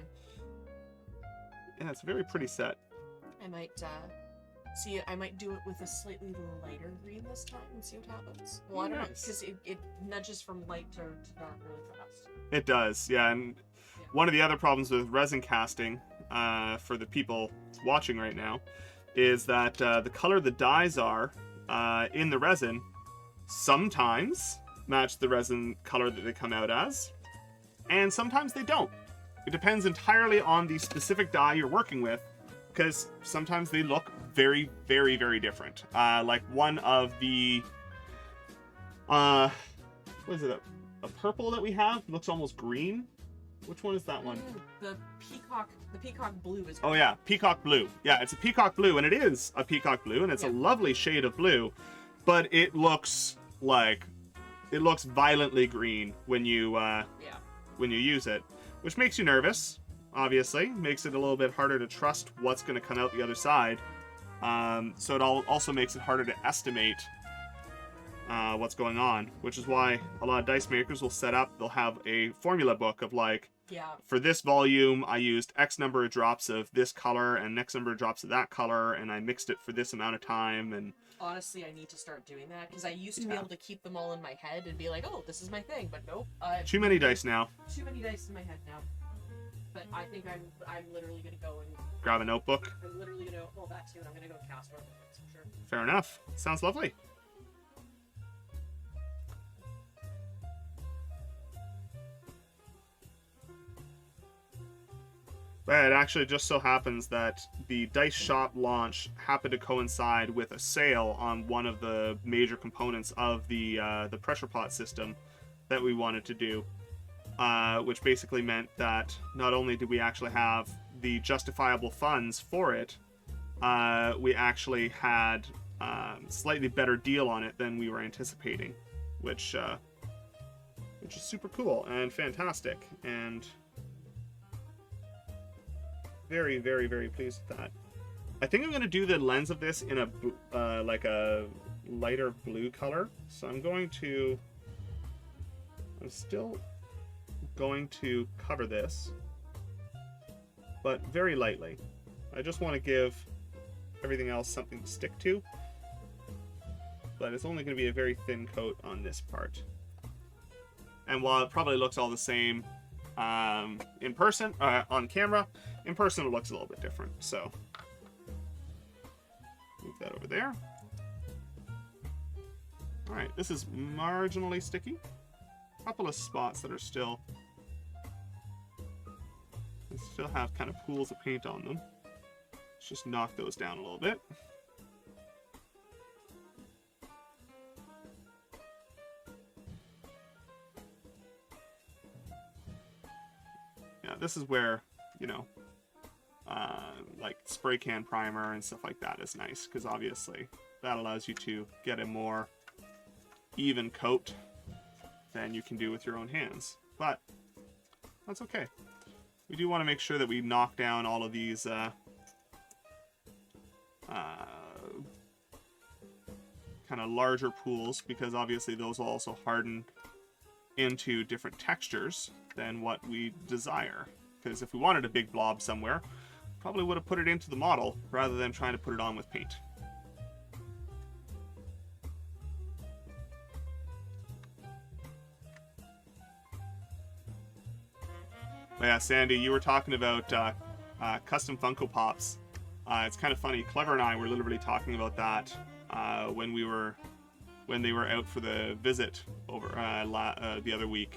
Yeah, it's a very pretty set. I might I might do it with a slightly lighter green this time and see what happens. Well, I don't know, because it nudges from light to dark really fast. It does, yeah. And one of the other problems with resin casting, for the people watching right now, is that the color the dyes are in the resin sometimes match the resin color that they come out as, and sometimes they don't. It depends entirely on the specific dye you're working with, because sometimes they look very, very, very different. Like one of the, what is it, a purple that we have looks almost green. Which one is that one? The peacock blue is. Oh yeah, peacock blue. Yeah, it's a peacock blue, and it is a peacock blue, and it's a lovely shade of blue, but it looks violently green when you use it, which makes you nervous. Obviously, makes it a little bit harder to trust what's going to come out the other side. So it also makes it harder to estimate what's going on, which is why a lot of dice makers will they'll have a formula book of like, for this volume, I used X number of drops of this color and X number of drops of that color, and I mixed it for this amount of time. And honestly, I need to start doing that, because I used to be able to keep them all in my head and be like, oh, this is my thing, but nope. Too many dice now. Too many dice in my head now. But I think I'm literally gonna go and grab a notebook. I'm literally gonna that too, and I'm gonna go cast one for sure. Fair enough. Sounds lovely. But it actually just so happens that the Dice Shop launch happened to coincide with a sale on one of the major components of the pressure pot system that we wanted to do. Which basically meant that not only did we actually have the justifiable funds for it, we actually had slightly better deal on it than we were anticipating, which is super cool and fantastic, and very, very, very pleased with that. I think I'm going to do the lens of this in a like a lighter blue color. So I'm still going to cover this, but very lightly. I just want to give everything else something to stick to, but it's only going to be a very thin coat on this part. And while it probably looks all the same in person, on camera, in person it looks a little bit different. So move that over there. All right, this is marginally sticky. A couple of spots that are still have kind of pools of paint on them. Let's just knock those down a little bit. Yeah, this is where, you know, like spray can primer and stuff like that is nice, because obviously that allows you to get a more even coat than you can do with your own hands. But that's okay. We do want to make sure that we knock down all of these kind of larger pools, because obviously those will also harden into different textures than what we desire. Because if we wanted a big blob somewhere, probably would have put it into the model rather than trying to put it on with paint. Yeah, Sandy, you were talking about custom Funko Pops. It's kind of funny. Clever and I were literally talking about that when they were out for the visit over the other week,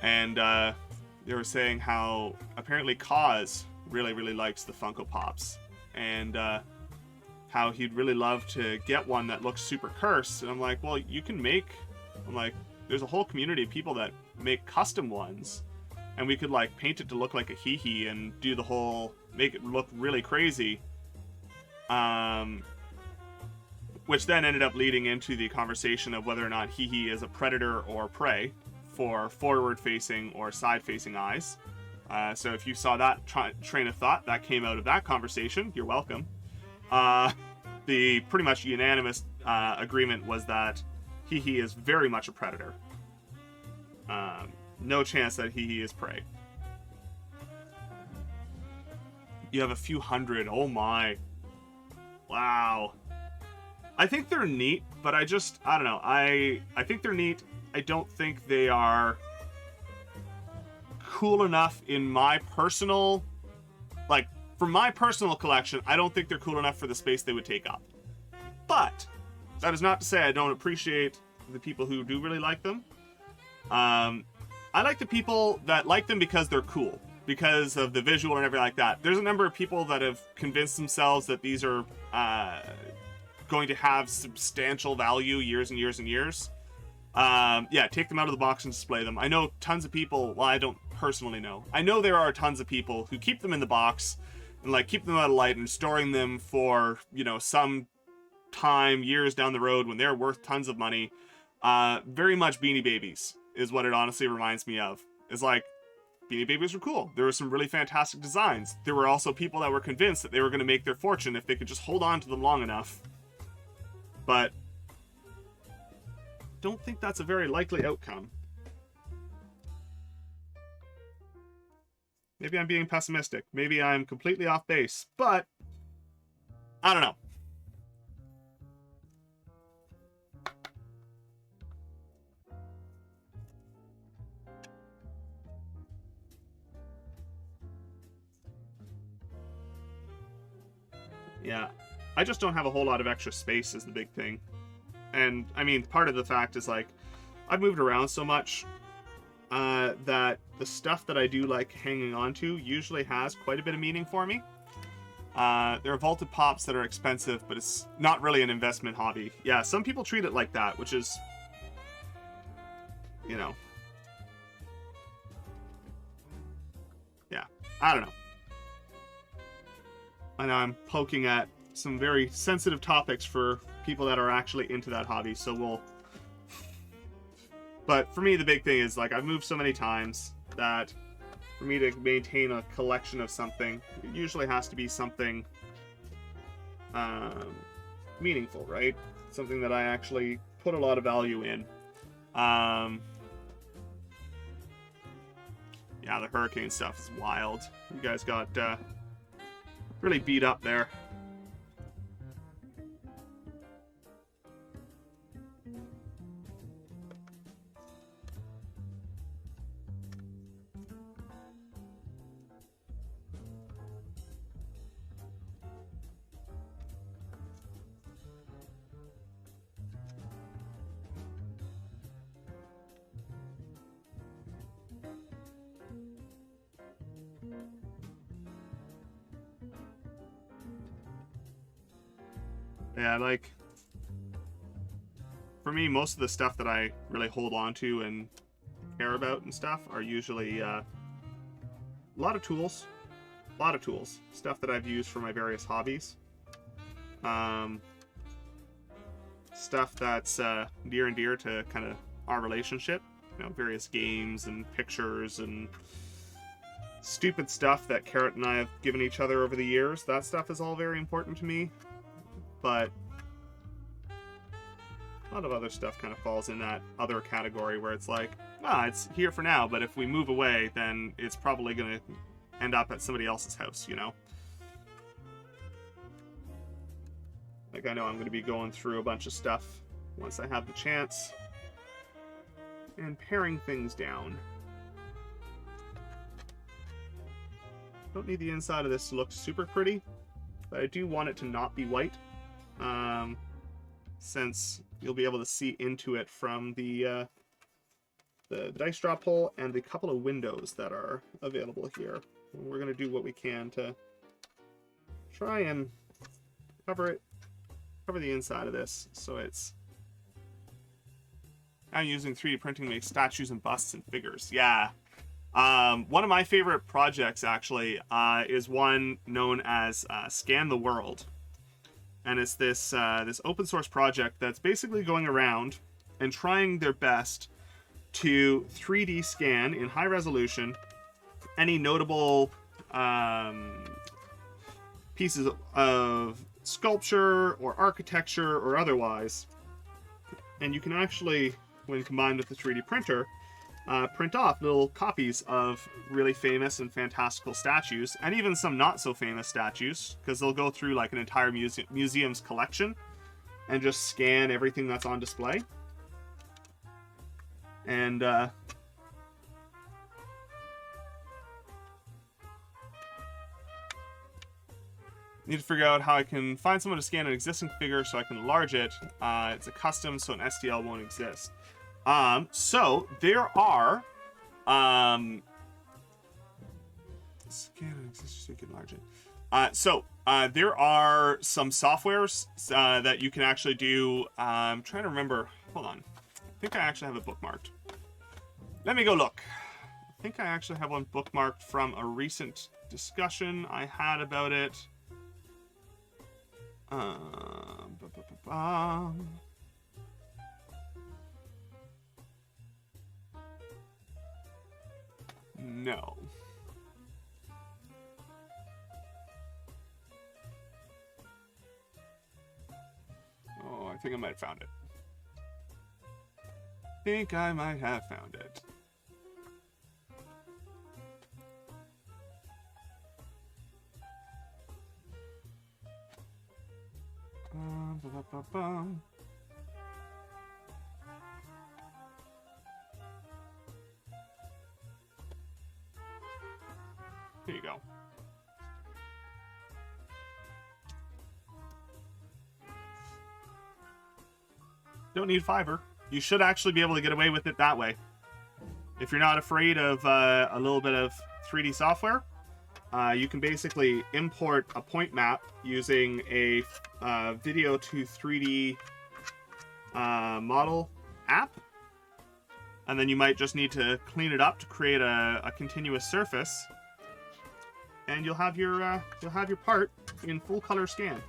and they were saying how apparently Kaz really likes the Funko Pops, and how he'd really love to get one that looks super cursed. And I'm like, well, you can make. I'm like, there's a whole community of people that make custom ones. And we could like paint it to look like a hee-hee and do the whole, make it look really crazy. Which then ended up leading into the conversation of whether or not hee-hee is a predator or prey for forward-facing or side-facing eyes. So if you saw that train of thought, that came out of that conversation, you're welcome. The pretty much unanimous agreement was that hee-hee is very much a predator. No chance that he is prey. You have a few hundred. Oh my. Wow. I think they're neat, but I don't know. I think they're neat. I don't think they are cool enough in my personal, like, for my personal collection, I don't think they're cool enough for the space they would take up. But that is not to say I don't appreciate the people who do really like them. I like the people that like them because they're cool, because of the visual and everything like that. There's a number of people that have convinced themselves that these are going to have substantial value years and years and years. Yeah, take them out of the box and display them. I know tons of people, well, I don't personally know. I know there are tons of people who keep them in the box and like keep them out of light and storing them for, you know, some time, years down the road when they're worth tons of money. Very much Beanie Babies is what it honestly reminds me of. It's like, Beanie Babies were cool. There were some really fantastic designs. There were also people that were convinced that they were going to make their fortune if they could just hold on to them long enough. But don't think that's a very likely outcome. Maybe I'm being pessimistic. Maybe I'm completely off base. But I don't know. Yeah, I just don't have a whole lot of extra space is the big thing. And, I mean, part of the fact is, like, I've moved around so much that the stuff that I do like hanging on to usually has quite a bit of meaning for me. There are vaulted pops that are expensive, but it's not really an investment hobby. Yeah, some people treat it like that, which is, you know. Yeah, I don't know. I know I'm poking at some very sensitive topics for people that are actually into that hobby, so we'll... But for me, the big thing is, like, I've moved so many times that for me to maintain a collection of something, it usually has to be something meaningful, right? Something that I actually put a lot of value in. Yeah, the hurricane stuff is wild. You guys got really beat up there. Yeah, like, for me, most of the stuff that I really hold on to and care about and stuff are usually a lot of tools. Stuff that I've used for my various hobbies. Stuff that's near and dear to kind of our relationship. You know, various games and pictures and stupid stuff that Carrot and I have given each other over the years. That stuff is all very important to me. But a lot of other stuff kind of falls in that other category where it's like, it's here for now, but if we move away, then it's probably going to end up at somebody else's house, you know? Like, I know I'm going to be going through a bunch of stuff once I have the chance and paring things down. Don't need the inside of this to look super pretty, but I do want it to not be white. Since you'll be able to see into it from the dice drop hole and the couple of windows that are available here. We're going to do what we can to try and cover the inside of this so it's... I'm using 3D printing to make statues and busts and figures. Yeah. One of my favorite projects, actually, is one known as Scan the World. And it's this open source project that's basically going around and trying their best to 3D scan in high resolution any notable pieces of sculpture or architecture or otherwise. And you can actually, when combined with the 3D printer, print off little copies of really famous and fantastical statues, and even some not so famous statues, because they'll go through like an entire museum's collection and just scan everything that's on display. And need to figure out how I can find someone to scan an existing figure so I can enlarge it. It's a custom, so an STL won't exist. So there are scan an existing so you can enlarge it. There are some softwares that you can actually do. I'm trying to remember. Hold on. I think I actually have it bookmarked. Let me go look. I think I actually have one bookmarked from a recent discussion I had about it. No. Oh, I think I might have found it. Think I might have found it. Here you go. Don't need Fiverr. You should actually be able to get away with it that way. If you're not afraid of a little bit of 3D software, you can basically import a point map using a video to 3D model app. And then you might just need to clean it up to create a continuous surface. And you'll have your part in full color scan.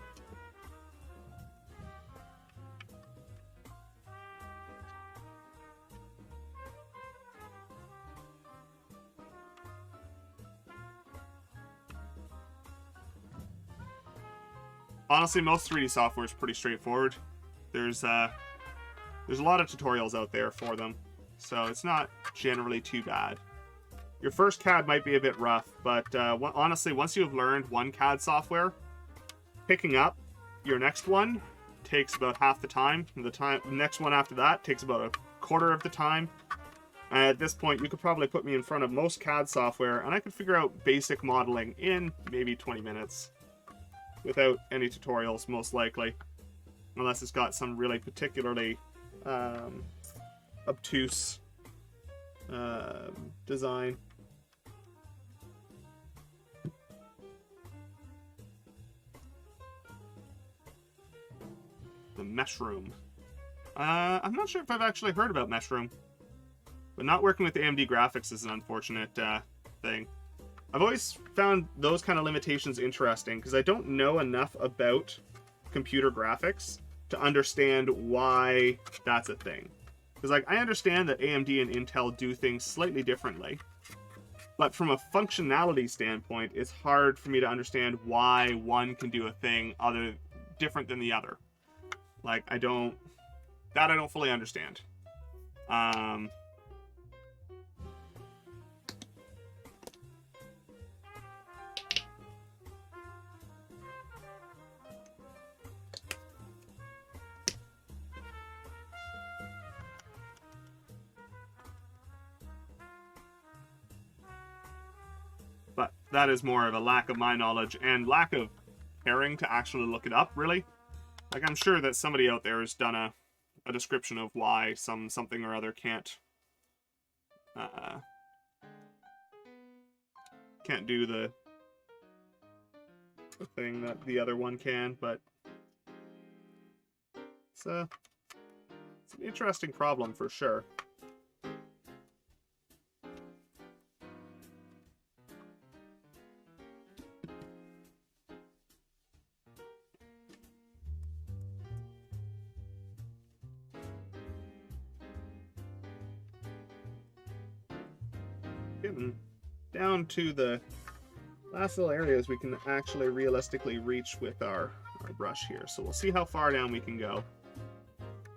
Honestly, most 3D software is pretty straightforward. There's a lot of tutorials out there for them, so it's not generally too bad. Your first CAD might be a bit rough, but honestly, once you've learned one CAD software, picking up your next one takes about half the time. The next one after that takes about a quarter of the time. At this point, you could probably put me in front of most CAD software, and I could figure out basic modeling in maybe 20 minutes without any tutorials, most likely. Unless it's got some really particularly obtuse design. The Meshroom. I'm not sure if I've actually heard about Meshroom. But not working with AMD graphics is an unfortunate thing. I've always found those kind of limitations interesting because I don't know enough about computer graphics to understand why that's a thing. Because like I understand that AMD and Intel do things slightly differently, but from a functionality standpoint, it's hard for me to understand why one can do a thing different than the other. Like I don't fully understand. But that is more of a lack of my knowledge and lack of caring to actually look it up, really. Like, I'm sure that somebody out there has done a description of why something or other can't do the thing that the other one can, but it's an interesting problem for sure. Getting down to the last little areas we can actually realistically reach with our brush here. So we'll see how far down we can go.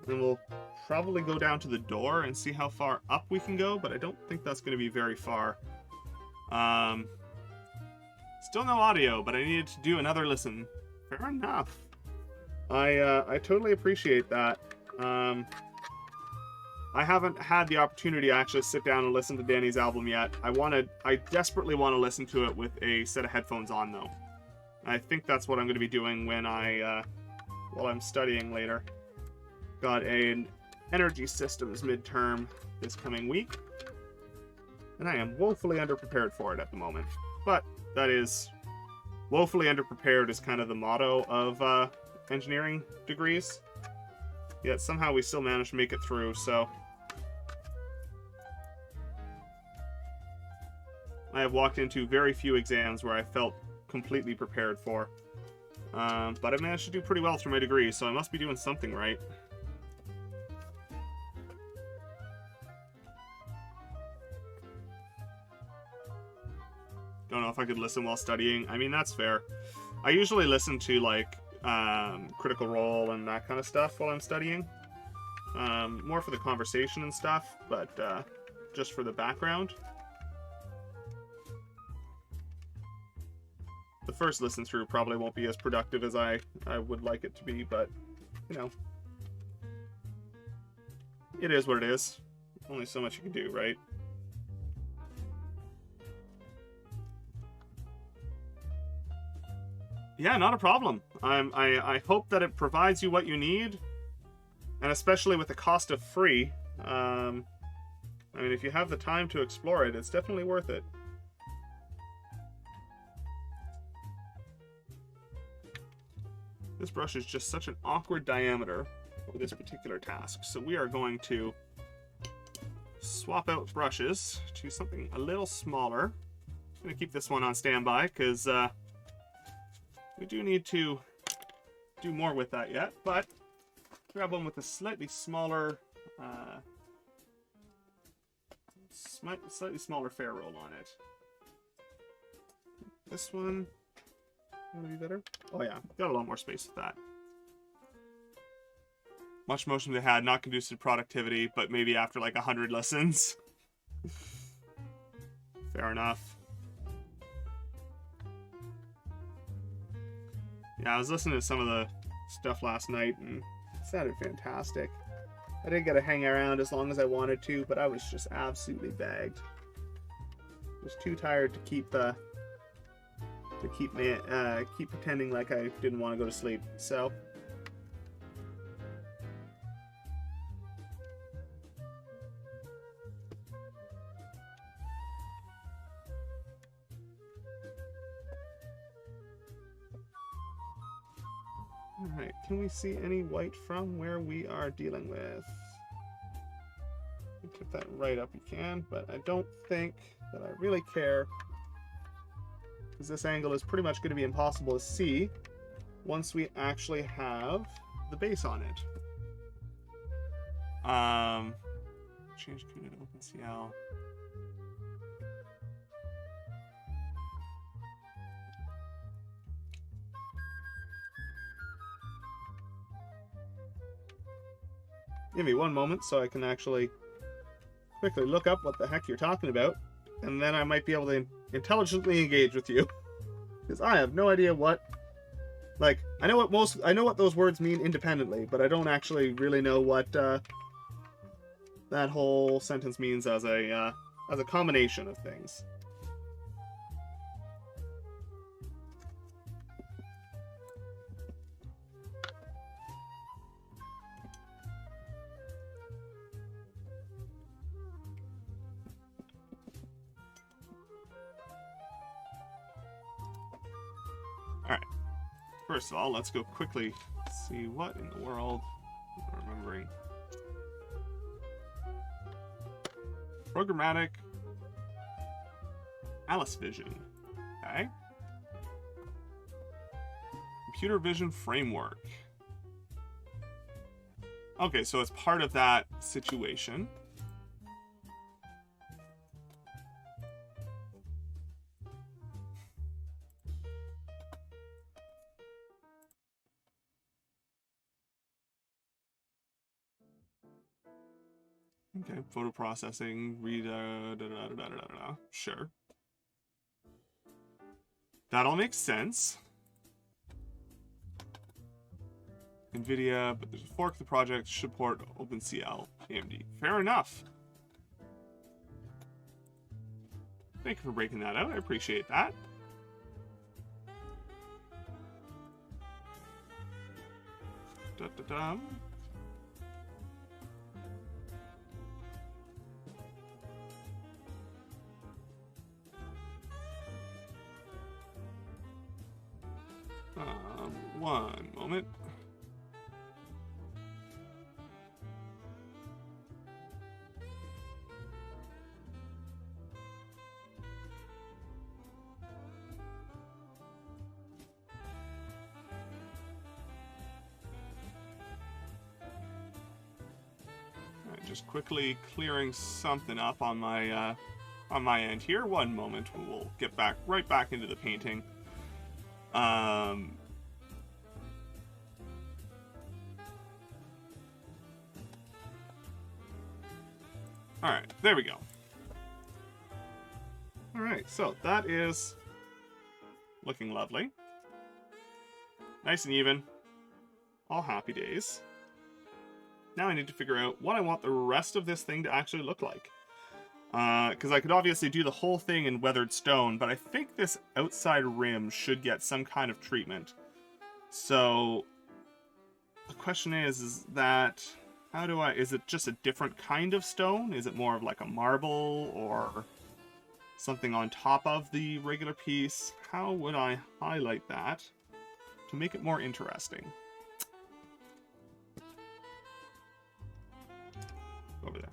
Then we'll probably go down to the door and see how far up we can go, but I don't think that's going to be very far. Still no audio, but I needed to do another listen. Fair enough. I totally appreciate that. I haven't had the opportunity to actually sit down and listen to Danny's album yet. I desperately want to listen to it with a set of headphones on, though. I think that's what I'm going to be doing while I'm studying later. Got an energy systems midterm this coming week, and I am woefully underprepared for it at the moment. But that is, woefully underprepared is kind of the motto of engineering degrees. Yet somehow we still managed to make it through, so I have walked into very few exams where I felt completely prepared for. But I managed to do pretty well through my degree, so I must be doing something right. Don't know if I could listen while studying. I mean, that's fair. I usually listen to, like, Critical Role and that kind of stuff while I'm studying. More for the conversation and stuff, but just for the background. The first listen through probably won't be as productive as I would like it to be, but, you know. It is what it is. Only so much you can do, right? Yeah, not a problem. I hope that it provides you what you need, and especially with the cost of free. I mean, if you have the time to explore it, it's definitely worth it. This brush is just such an awkward diameter for this particular task, so we are going to swap out brushes to something a little smaller. I'm going to keep this one on standby because we do need to do more with that yet, but grab one with a slightly smaller slightly smaller ferrule on it. This one, Would it be better? Oh yeah, got a lot more space with that. Much motion they had, not conducive to productivity, but maybe after like 100 lessons. Fair enough. Yeah, I was listening to some of the stuff last night and it sounded fantastic. I didn't get to hang around as long as I wanted to, but I was just absolutely bagged. I was too tired to keep pretending like I didn't want to go to sleep. So alright, can we see any white from where we are dealing with? Tip that right up you can, but I don't think that I really care, because this angle is pretty much going to be impossible to see once we actually have the base on it. Change CUDA to OpenCL. Give me one moment so I can actually quickly look up what the heck you're talking about, and then I might be able to intelligently engage with you, because I have no idea what. Like, I know what those words mean independently, but I don't actually really know what that whole sentence means as a combination of things. Alright. First of all, let's go quickly see what in the world I'm remembering. Programmatic Alice Vision. Okay. Computer Vision Framework. Okay, so it's part of that situation. Okay, photo processing, sure. That all makes sense. NVIDIA, but there's a fork of the project, should support OpenCL, AMD. Fair enough. Thank you for breaking that out, I appreciate that. Da-da-dum. One moment. Alright, just quickly clearing something up on my end here. One moment, we'll get right back into the painting. Alright, there we go. Alright, so that is looking lovely. Nice and even. All happy days. Now I need to figure out what I want the rest of this thing to actually look like. Because I could obviously do the whole thing in weathered stone, but I think this outside rim should get some kind of treatment. So the question is that, is it just a different kind of stone? Is it more of like a marble or something on top of the regular piece? How would I highlight that to make it more interesting? Over there.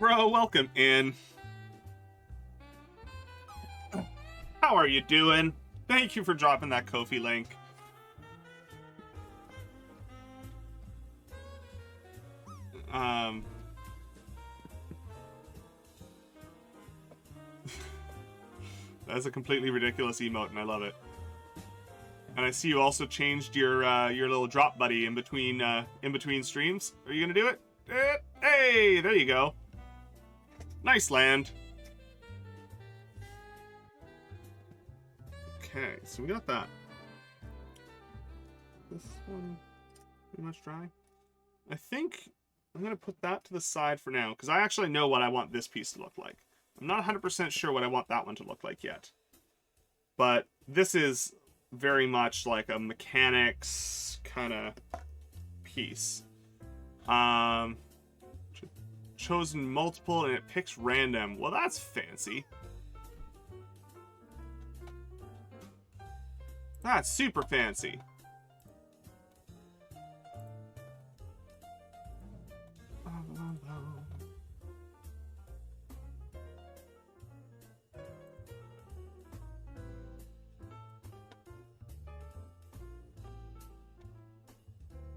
Bro, welcome in. How are you doing? Thank you for dropping that Ko-fi link. That's a completely ridiculous emote, and I love it. And I see you also changed your little drop buddy in between streams. Are you gonna do it? Hey, there you go. Nice land. Okay, so we got that. This one pretty much dry. I think I'm gonna put that to the side for now because I actually know what I want this piece to look like. I'm not 100% sure what I want that one to look like yet. But this is very much like a mechanics kind of piece. Chosen multiple and it picks random. Well, that's fancy. That's super fancy.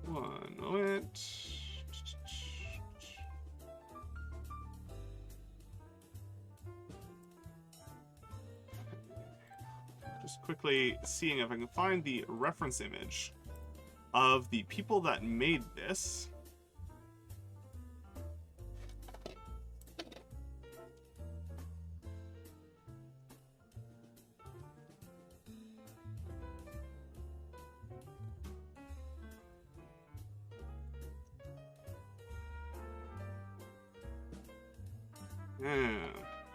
One moment. Just quickly seeing if I can find the reference image of the people that made this.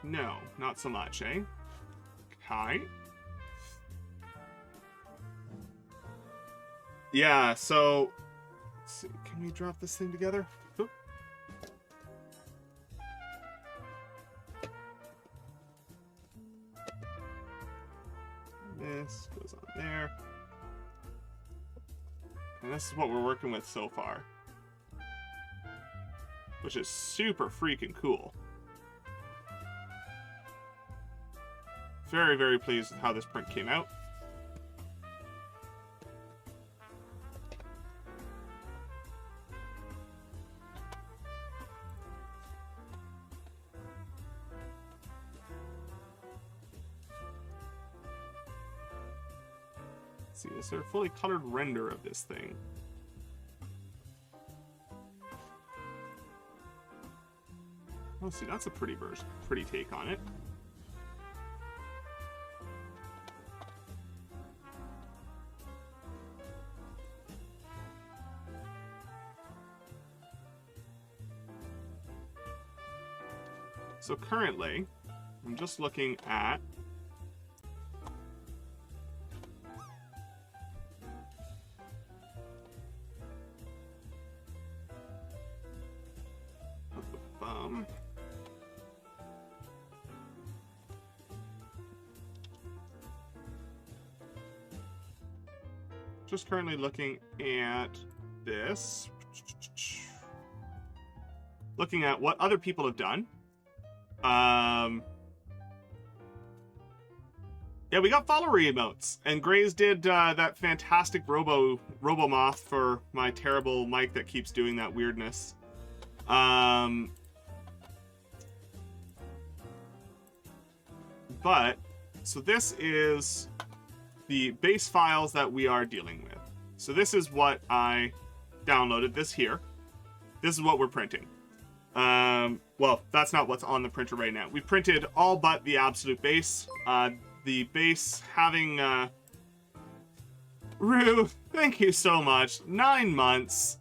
No, not so much, eh? Okay. Yeah, so... Let's see, can we drop this thing together? Oop. This goes on there. And this is what we're working with so far. Which is super freaking cool. Very, very pleased with how this print came out. Let's see, is there a fully colored render of this thing? Oh, see, that's a pretty take on it. So currently, I'm just looking at just currently looking at this, looking at what other people have done. Yeah, we got follower emotes, and Grays did that fantastic Robo Moth for my terrible mic that keeps doing that weirdness. But so this is the base files that we are dealing with. So this is what I downloaded. This here. This is what we're printing. Well, that's not what's on the printer right now. We printed all but the absolute base. The base having, Rue, thank you so much. 9 months.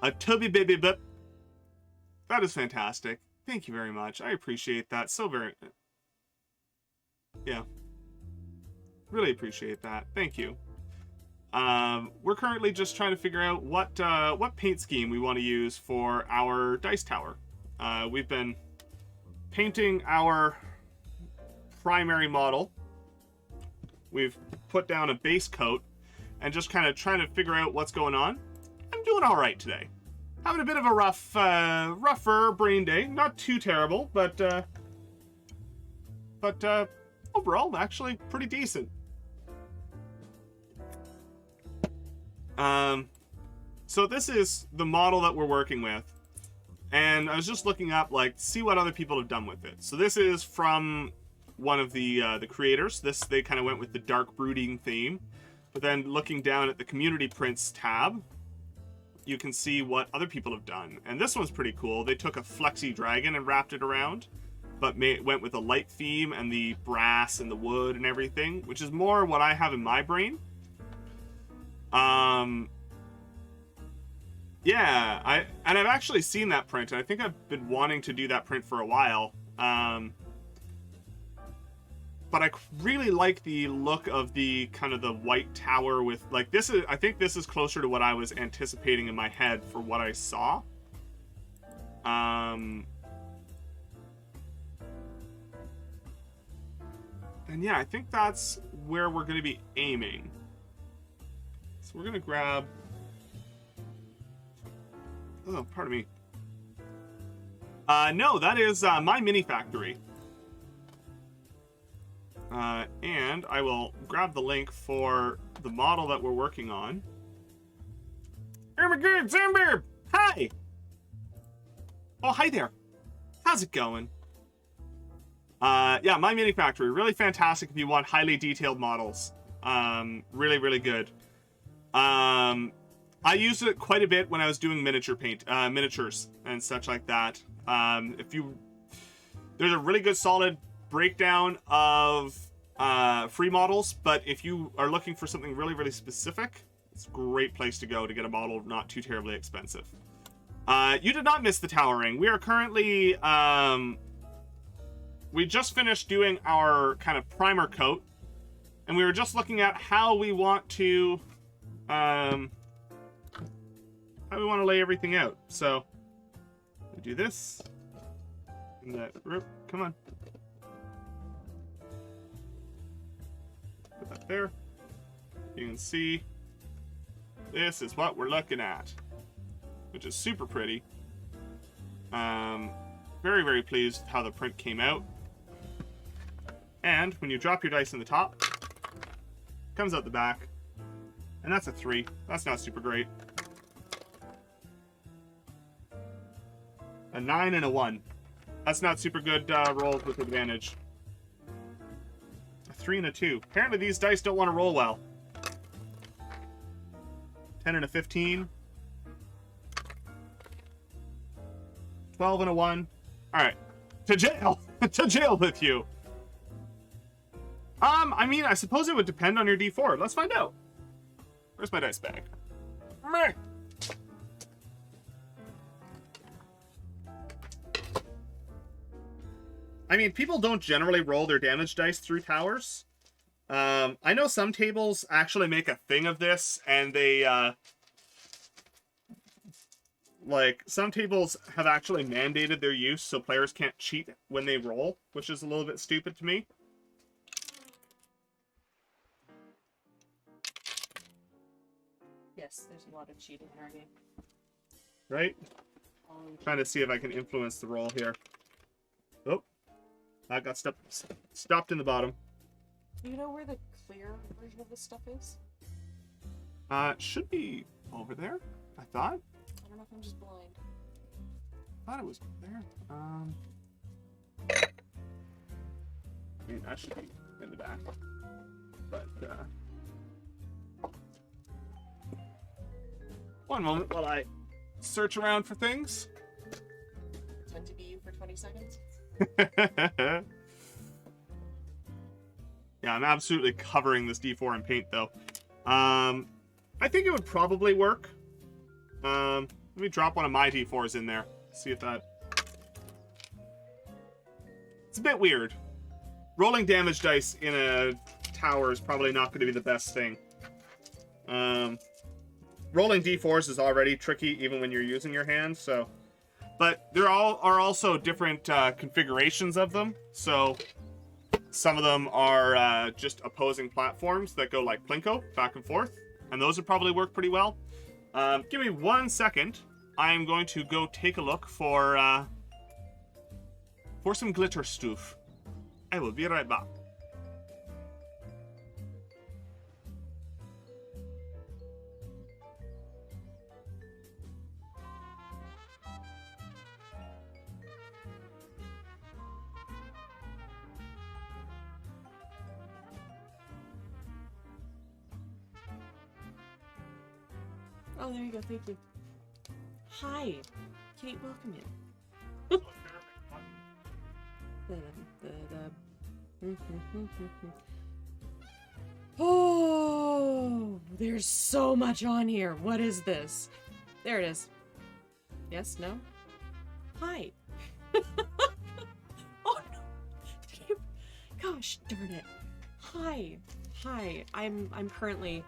A tubby baby bip. That is fantastic. Thank you very much. I appreciate that so very... Yeah. Really appreciate that. Thank you. We're currently just trying to figure out what paint scheme we want to use for our dice tower. We've been painting our primary model. We've put down a base coat and just kind of trying to figure out what's going on. I'm doing all right today. Having a bit of a rougher brain day. Not too terrible, but overall, actually pretty decent. So this is the model that we're working with. And I was just looking up, like, see what other people have done with it. So this is from one of the creators. They kind of went with the dark brooding theme. But then looking down at the community prints tab, you can see what other people have done. And this one's pretty cool. They took a flexi dragon and wrapped it around, but went with a light theme and the brass and the wood and everything, which is more what I have in my brain. Yeah, I've actually seen that print, and I think I've been wanting to do that print for a while. But I really like the look of the kind of the white tower with, like, this is, I think this is closer to what I was anticipating in my head for what I saw. And yeah, I think that's where we're going to be aiming. So we're going to grab... Oh, pardon me. No, that is my mini factory. And I will grab the link for the model that we're working on. Oh my god, Zombie! Hi! Oh, hi there. How's it going? Yeah, my mini factory. Really fantastic if you want highly detailed models. Really, really good. I used it quite a bit when I was doing miniatures and such like that. There's a really good solid breakdown of free models, but if you are looking for something really, really specific, it's a great place to go to get a model not too terribly expensive. You did not miss the towering. We are currently, we just finished doing our kind of primer coat, and we were just looking at how we want to, lay everything out. So, we do this, and that, come on. Put that there. You can see, this is what we're looking at, which is super pretty. Very, very pleased with how the print came out. And when you drop your dice in the top, comes out the back, and that's a 3. That's not super great. A 9 and a 1. That's not super good rolls with advantage. A 3 and a 2. Apparently these dice don't want to roll well. 10 and a 15. 12 and a 1. Alright. To jail! To jail with you! I mean, I suppose it would depend on your D4. Let's find out. Where's my dice bag? Meh. I mean, people don't generally roll their damage dice through towers. I know some tables actually make a thing of this, and they, like, some tables have actually mandated their use so players can't cheat when they roll, which is a little bit stupid to me. Yes, there's a lot of cheating in our game. Right? Trying to see if I can influence the roll here. Oh. I got stopped in the bottom. Do you know where the clear version of this stuff is? It should be over there, I thought. I don't know if I'm just blind. I thought it was there. I mean, that should be in the back. But, one moment while I search around for things. Pretend to be you for 20 seconds? Yeah, I'm absolutely covering this D4 in paint, though. I think it would probably work. Let me drop one of my D4s in there. See if that... It's a bit weird. Rolling damage dice in a tower is probably not going to be the best thing. Rolling D4s is already tricky even when you're using your hand, so... But there are also different configurations of them, so some of them are just opposing platforms that go like Plinko, back and forth, and those would probably work pretty well. Give me 1 second. I'm going to go take a look for some glitter stuff. I will be right back. Oh, there you go. Thank you. Hi. Kate, welcome in. Oh, there's so much on here. What is this? There it is. Yes, no? Hi. Oh no. Gosh darn it. Hi. Hi. I'm currently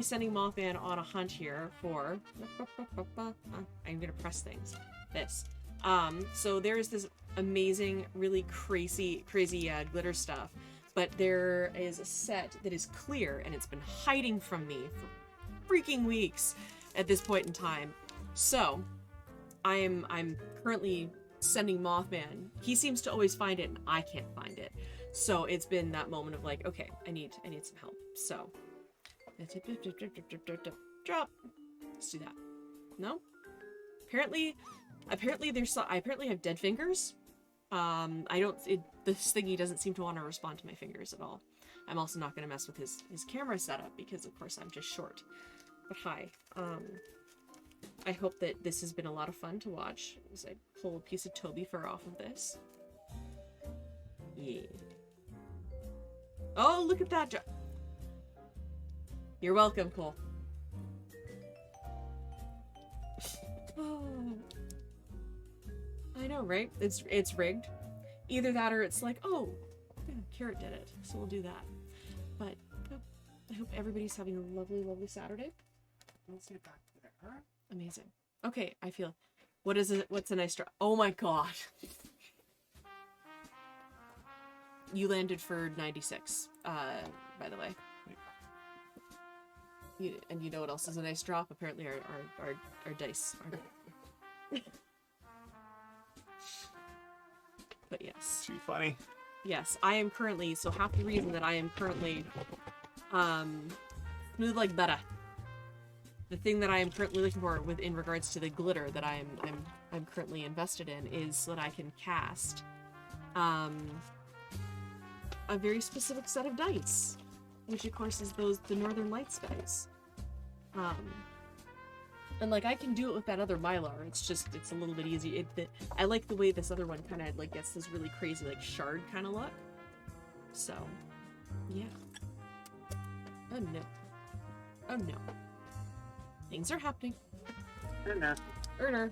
sending Mothman on a hunt here for I'm gonna press things. This. So there is this amazing, really crazy glitter stuff, but there is a set that is clear and it's been hiding from me for freaking weeks at this point in time. So I'm currently sending Mothman. He seems to always find it and I can't find it. So it's been that moment of like, okay, I need some help. So drop. Let's do that. No? Apparently I apparently have dead fingers. This thingy doesn't seem to want to respond to my fingers at all. I'm also not going to mess with his camera setup because of course I'm just short. But hi. I hope that this has been a lot of fun to watch as I pull a piece of Toby fur off of this. Yeah. Oh, look at that. You're welcome, Cole. Oh. I know, right? It's rigged. Either that or it's like, oh, yeah, Carrot did it, so we'll do that. But I hope everybody's having a lovely, lovely Saturday. Let's get back there. Amazing. Okay, I feel. What is it? What's a nice drop? Oh my god. You landed for 96. By the way. And you know what else is a nice drop? Apparently our dice are. But yes. Too funny. Yes, I am currently, so half the reason that I am currently smooth like butter. The thing that I am currently looking for in regards to the glitter that I'm currently invested in is so that I can cast a very specific set of dice, which of course is the Northern Lights dice. And like I can do it with that other Mylar. It's a little bit easy. I like the way this other one kind of like gets this really crazy like shard kind of look. So, yeah. Oh no. Oh no. Things are happening. Erner.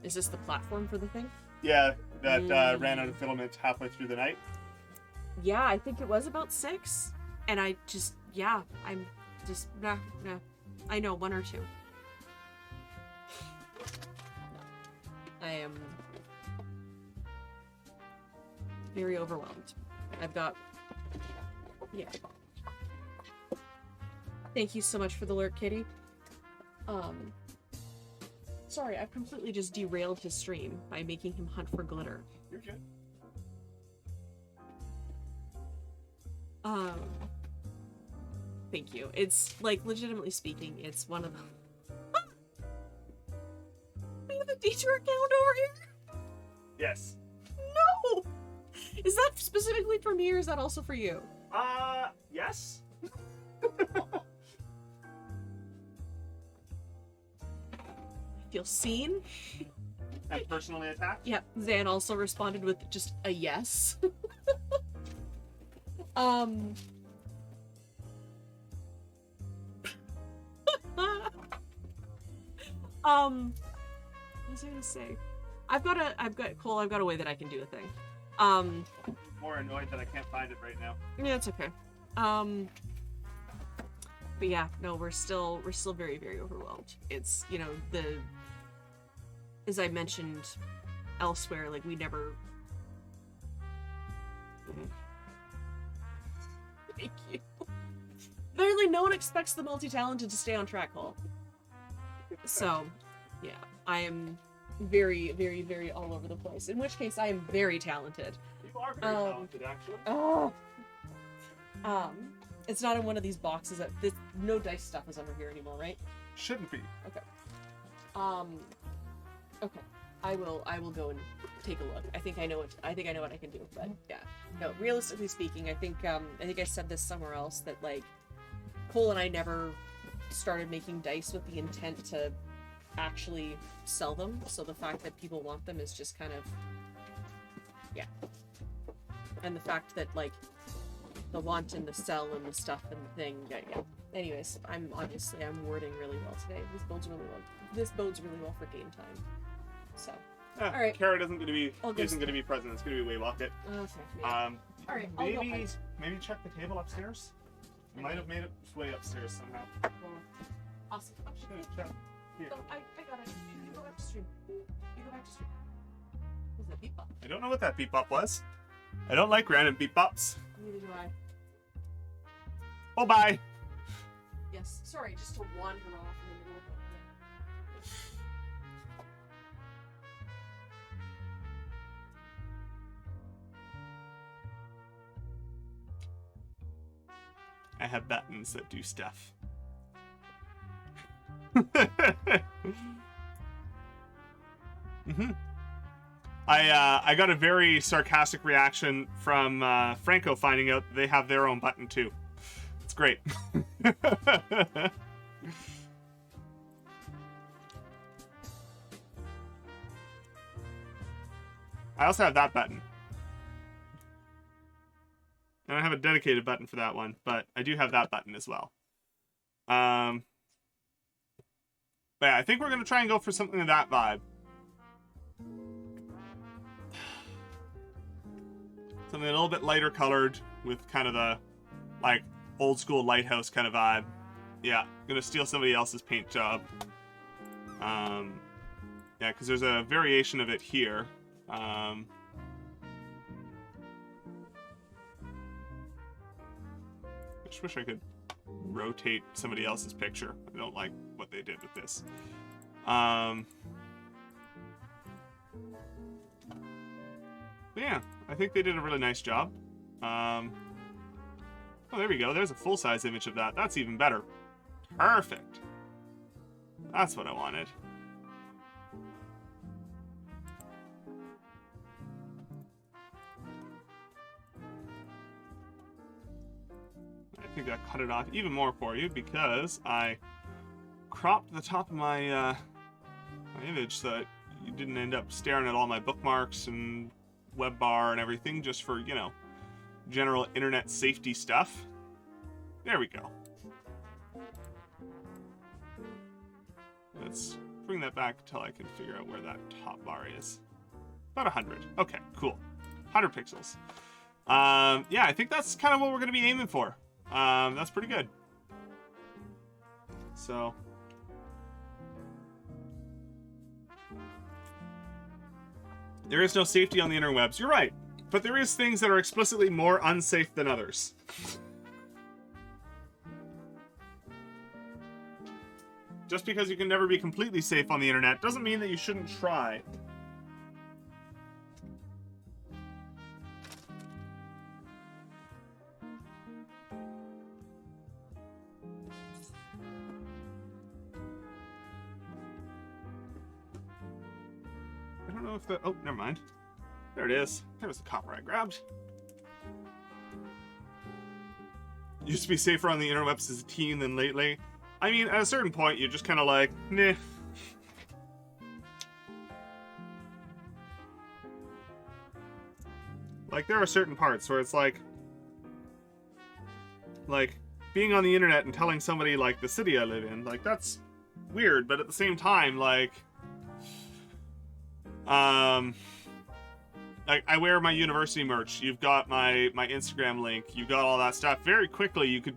Is this the platform for the thing? Yeah, that ran out of filament halfway through the night. Yeah, I think it was about 6. And I'm just, nah. I know, 1 or 2. I am very overwhelmed. I've got, yeah. Thank you so much for the alert, Kitty. Sorry, I've completely just derailed his stream by making him hunt for glitter. You're good. Thank you. It's, like, legitimately speaking, it's one of the... We have a detour account over here? Yes. No! Is that specifically for me, or is that also for you? Yes. I feel seen. And personally attacked? Yep, Zan also responded with just a yes. What was I gonna say? I've got a way that I can do a thing. More annoyed that I can't find it right now. Yeah, it's okay. But yeah, no, we're still very, very overwhelmed. It's, you know, as I mentioned elsewhere, like we never. Thank you. Literally, no one expects the multi-talented to stay on track, Cole. So, yeah, I am very, very, very all over the place. In which case, I am very talented. You are very talented, actually. Oh. It's not in one of these boxes. No dice stuff is under here anymore, right? Shouldn't be. Okay. Okay. I will go and take a look. I think I know what I can do. But yeah, no. Realistically speaking, I think I said this somewhere else that like Cole and I never started making dice with the intent to actually sell them. So the fact that people want them is just kind of yeah. And the fact that like the want and the sell and the stuff and the thing, yeah. Anyways, I'm wording really well today. This bodes really well for game time. So, all right. Carrot isn't going to be present. It's going to be Waylocket. Okay. All right. Maybe check the table upstairs. It might have made its way upstairs somehow. Well, awesome. Oh, Check. Here. So I got it. You go back to stream. Was that beep bop? I don't know what that beep bop was. I don't like random beep bops. Neither do I. Oh, bye. Yes. Sorry, just to wander off in the middle of it. I have buttons that do stuff. I got a very sarcastic reaction from Franco finding out they have their own button too. It's great. I also have that button. I don't have a dedicated button for that one, but I do have that button as well. But yeah, I think we're going to try and go for something of that vibe. Something a little bit lighter colored with kind of the, like, old school lighthouse kind of vibe. Yeah, going to steal somebody else's paint job. Yeah, because there's a variation of it here. I just wish I could rotate somebody else's picture. I don't like what they did with this. But yeah, I think they did a really nice job. Oh, there we go. There's a full-size image of that. That's even better. Perfect. That's what I wanted. I think I cut it off even more for you because I cropped the top of my, my image so that you didn't end up staring at all my bookmarks and web bar and everything, just for, you know, general internet safety stuff. There we go. Let's bring that back until I can figure out where that top bar is. About 100. Okay, cool. 100 pixels. Yeah, I think that's kind of what we're going to be aiming for. That's pretty good. So... there is no safety on the interwebs. You're right. But there is things that are explicitly more unsafe than others. Just because you can never be completely safe on the internet doesn't mean that you shouldn't try. I don't know if the... oh, never mind. There it is. There was the copper I grabbed. Used to be safer on the interwebs as a teen than lately. I mean, at a certain point, you're just kind of like, nah. Like, there are certain parts where it's like, being on the internet and telling somebody, like, the city I live in, like, that's weird, but at the same time, like, I wear my university merch. You've got my Instagram link. You got all that stuff. Very quickly, you could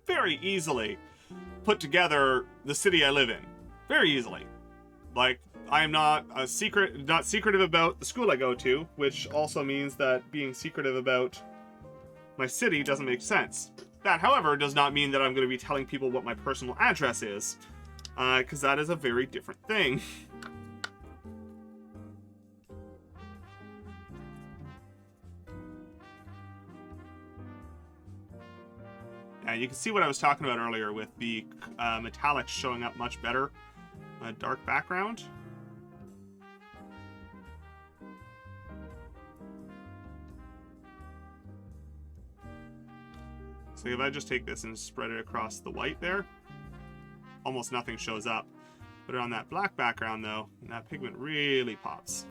very easily put together the city I live in. Very easily. Like, I am not secretive about the school I go to, which also means that being secretive about my city doesn't make sense. That, however, does not mean that I'm going to be telling people what my personal address is, because that is a very different thing. You can see what I was talking about earlier with the metallics showing up much better on a dark background. So if I just take this and spread it across the white there, almost nothing shows up. Put it on that black background though, and that pigment really pops.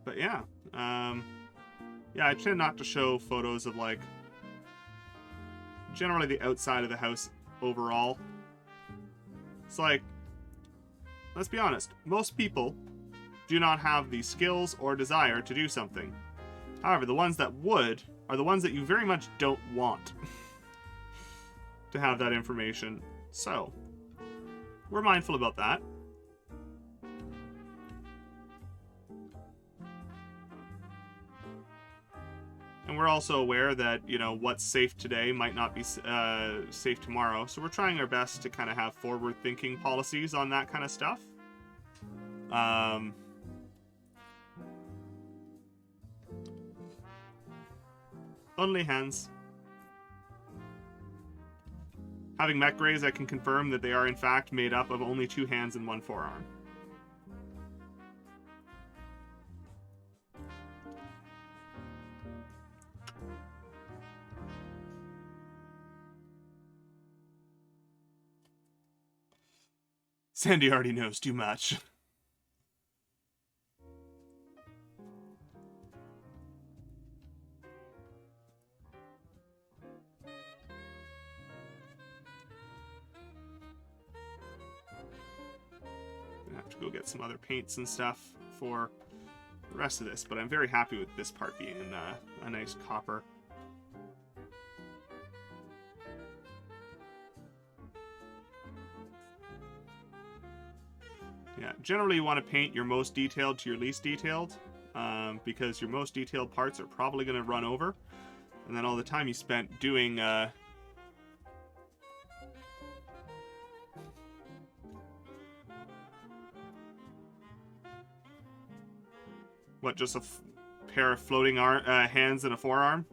But yeah, yeah, I tend not to show photos of like generally the outside of the house overall. It's like, let's be honest, most people do not have the skills or desire to do something. However, the ones that would are the ones that you very much don't want to have that information. So, we're mindful about that. And we're also aware that, you know, what's safe today might not be safe tomorrow. So we're trying our best to kind of have forward-thinking policies on that kind of stuff. Only hands. Having met Greys, I can confirm that they are in fact made up of only 2 hands and 1 forearm. Sandy already knows too much. I have to go get some other paints and stuff for the rest of this, but I'm very happy with this part being a nice copper. Yeah, generally you want to paint your most detailed to your least detailed, because your most detailed parts are probably going to run over, and then all the time you spent doing what, just a pair of floating hands and a forearm?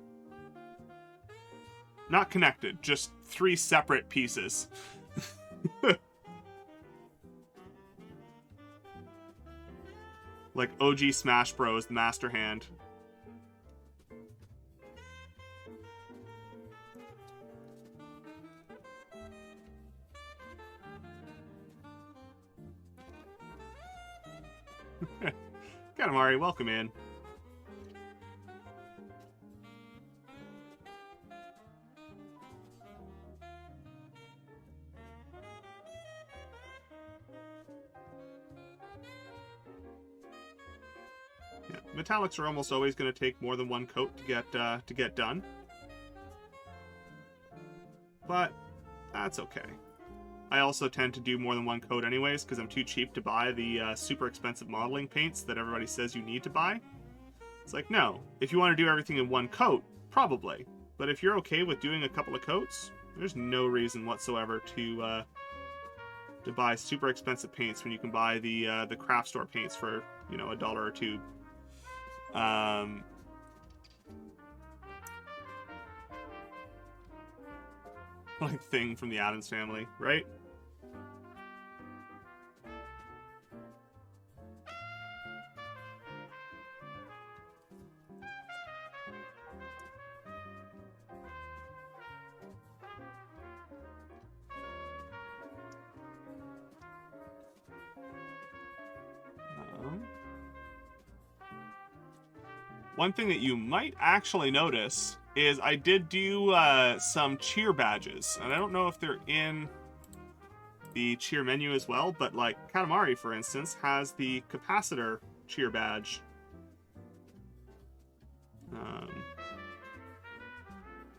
Not connected, just 3 separate pieces. Like OG Smash Bros, the Master Hand. Katamari, welcome in. Yeah, metallics are almost always going to take more than 1 coat to get done, but that's okay. I also tend to do more than 1 coat anyways because I'm too cheap to buy the super expensive modeling paints that everybody says you need to buy. It's like, no, if you want to do everything in 1 coat, probably, but if you're okay with doing a couple of coats, there's no reason whatsoever to buy super expensive paints when you can buy the craft store paints for, you know, $1 or $2. Like Thing from the Addams Family, right? One thing that you might actually notice is I did do some cheer badges, and I don't know if they're in the cheer menu as well, but like Katamari, for instance, has the capacitor cheer badge.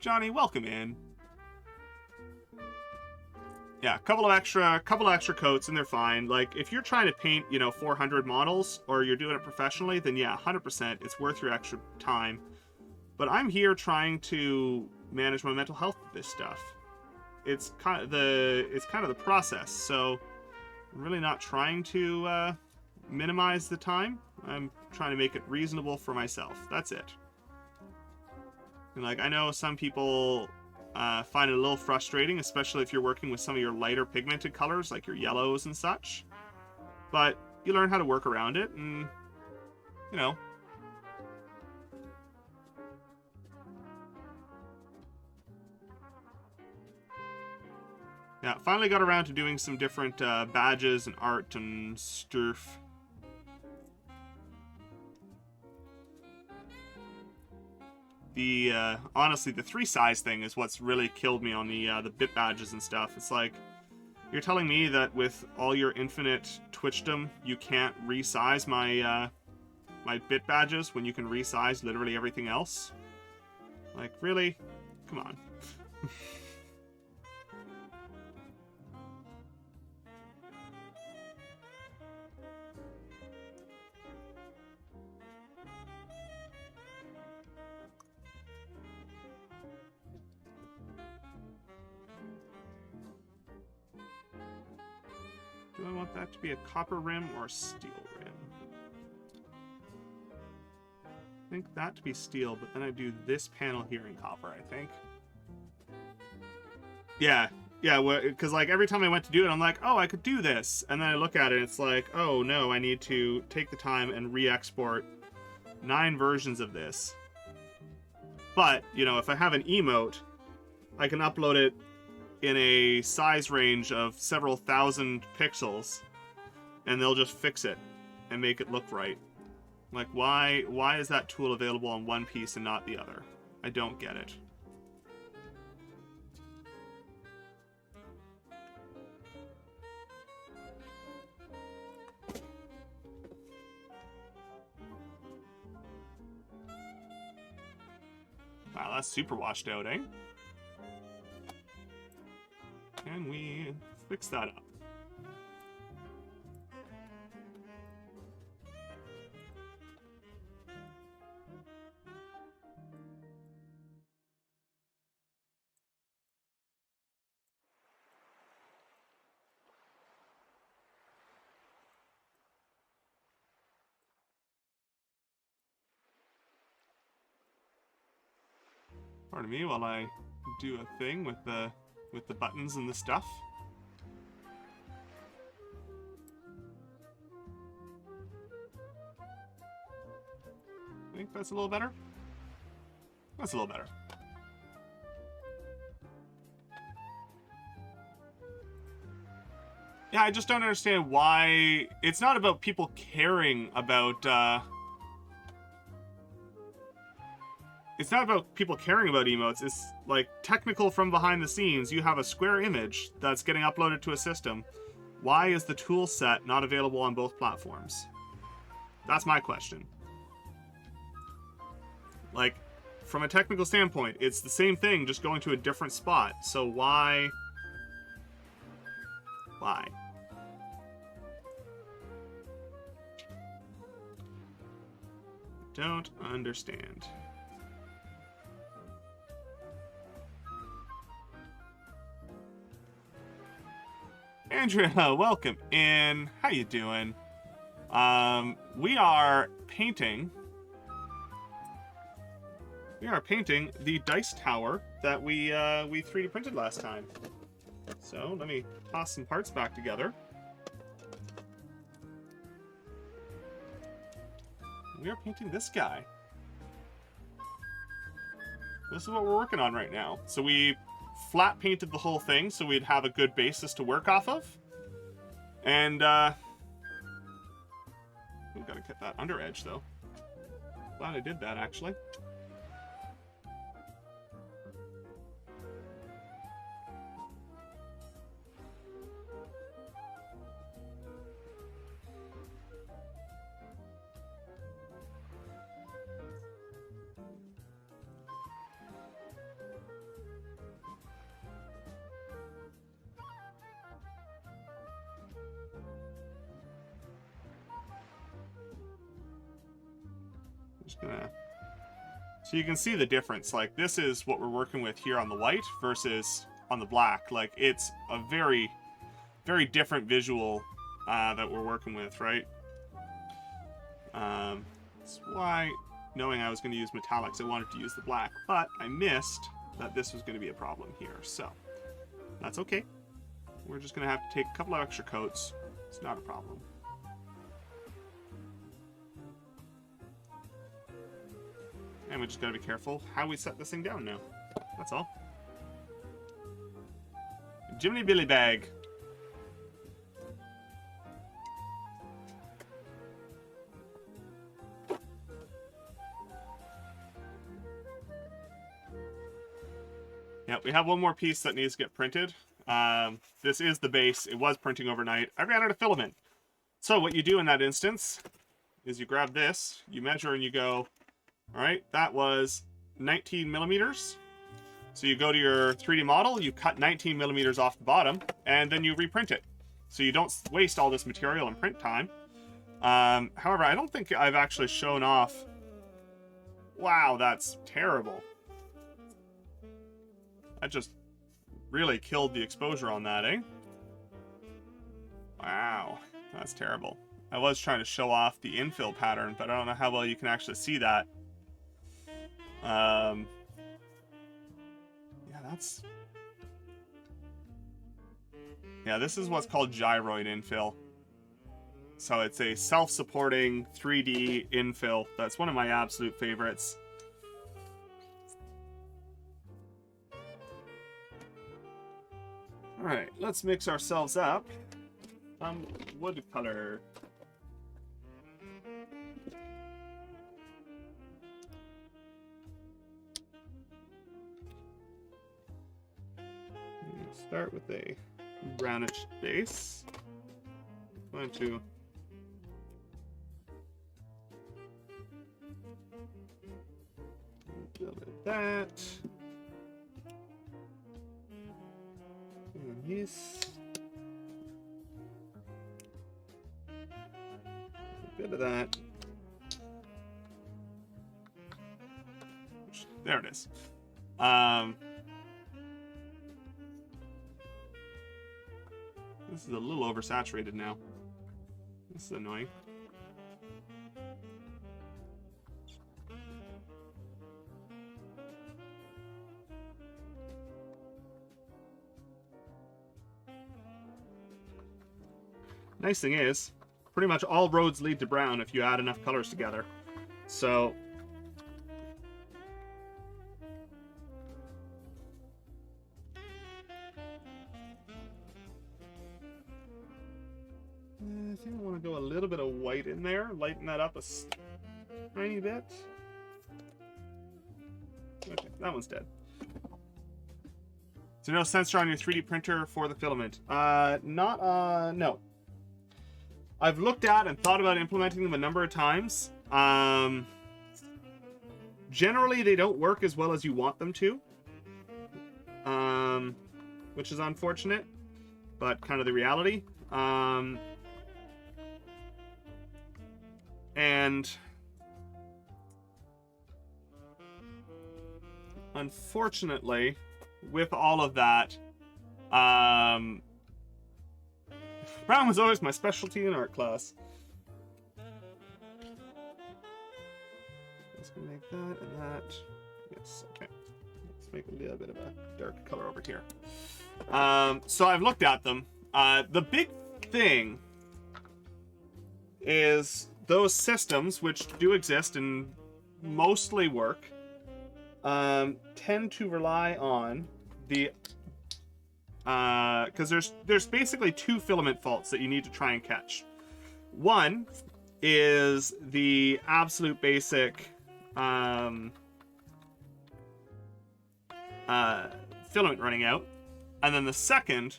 Johnny, welcome in. Yeah, a couple of extra coats and they're fine. Like, if you're trying to paint, you know, 400 models, or you're doing it professionally, then yeah, 100%, it's worth your extra time. But I'm here trying to manage my mental health with this stuff. It's kind of the process, so I'm really not trying to minimize the time. I'm trying to make it reasonable for myself. That's it. And like, I know some people find it a little frustrating, especially if you're working with some of your lighter pigmented colors, like your yellows and such. But you learn how to work around it, and, you know. Yeah, finally got around to doing some different badges and art and stuff. Honestly, the 3 size thing is what's really killed me on the bit badges and stuff. It's like, you're telling me that with all your infinite Twitchdom, you can't resize my my bit badges when you can resize literally everything else? Like, really? Come on. Do I want that to be a copper rim or a steel rim? I think that to be steel, but then I do this panel here in copper, I think. Yeah, because like every time I went to do it, I'm like, oh, I could do this. And then I look at it, it's like, oh no, I need to take the time and re-export 9 versions of this. But, you know, if I have an emote, I can upload it in a size range of several thousand pixels, and they'll just fix it and make it look right. Like, why is that tool available on one piece and not the other? I don't get it. Wow, that's super washed out, eh? Can we fix that up? Pardon me while I do a thing with the buttons and the stuff. I think that's a little better. That's a little better. Yeah, I just don't understand why. It's not about people caring about it's not about people caring about emotes. It's like technical from behind the scenes. You have a square image that's getting uploaded to a system. Why is the tool set not available on both platforms? That's my question. Like, from a technical standpoint, it's the same thing, just going to a different spot. So why? Why? Don't understand. Andrea, welcome in. How you doing? We are painting. We are painting the dice tower that we 3D printed last time. So let me toss some parts back together. We are painting this guy. This is what we're working on right now. So we flat painted the whole thing so we'd have a good basis to work off of. And, we've got to get that under edge, though. Glad I did that, actually. Just gonna... So you can see the difference. Like, this is what we're working with here on the white versus on the black. Like, it's a very, very different visual that we're working with, right? That's why, knowing I was going to use metallics, I wanted to use the black, but I missed that this was going to be a problem here, so that's okay. We're just going to have to take a couple of extra coats. It's not a problem. And we just got to be careful how we set this thing down now. That's all. Jiminy Billy Bag. Yeah, we have one more piece that needs to get printed. This is the base. It was printing overnight. I ran out of filament. So what you do in that instance is you grab this, you measure, and you go, all right, that was 19 millimeters. So you go to your 3D model, you cut 19 millimeters off the bottom, and then you reprint it. So you don't waste all this material and print time. However, I don't think I've actually shown off. Wow, that's terrible. That just really killed the exposure on that, eh? Wow, that's terrible. I was trying to show off the infill pattern, but I don't know how well you can actually see that. Yeah, that's... Yeah, this is what's called gyroid infill. So it's a self-supporting 3D infill. That's one of my absolute favorites. Alright, let's mix ourselves up some woodcolor. Start with a brownish base. Going to a little bit of that. And this. A bit of that. There it is. This is a little oversaturated now. This is annoying. Nice thing is, pretty much all roads lead to brown if you add enough colors together. So I think I want to go a little bit of white in there, lighten that up a tiny bit. Okay, that one's dead. So no sensor on your 3D printer for the filament. No. I've looked at and thought about implementing them a number of times. Generally, they don't work as well as you want them to, which is unfortunate, but kind of the reality. And unfortunately, with all of that, brown was always my specialty in art class. Let's make that and that. Yes, okay. Let's make a little bit of a dark color over here. So I've looked at them. The big thing is those systems, which do exist and mostly work, tend to rely on the because there's basically two filament faults that you need to try and catch. One is the absolute basic filament running out, and then the second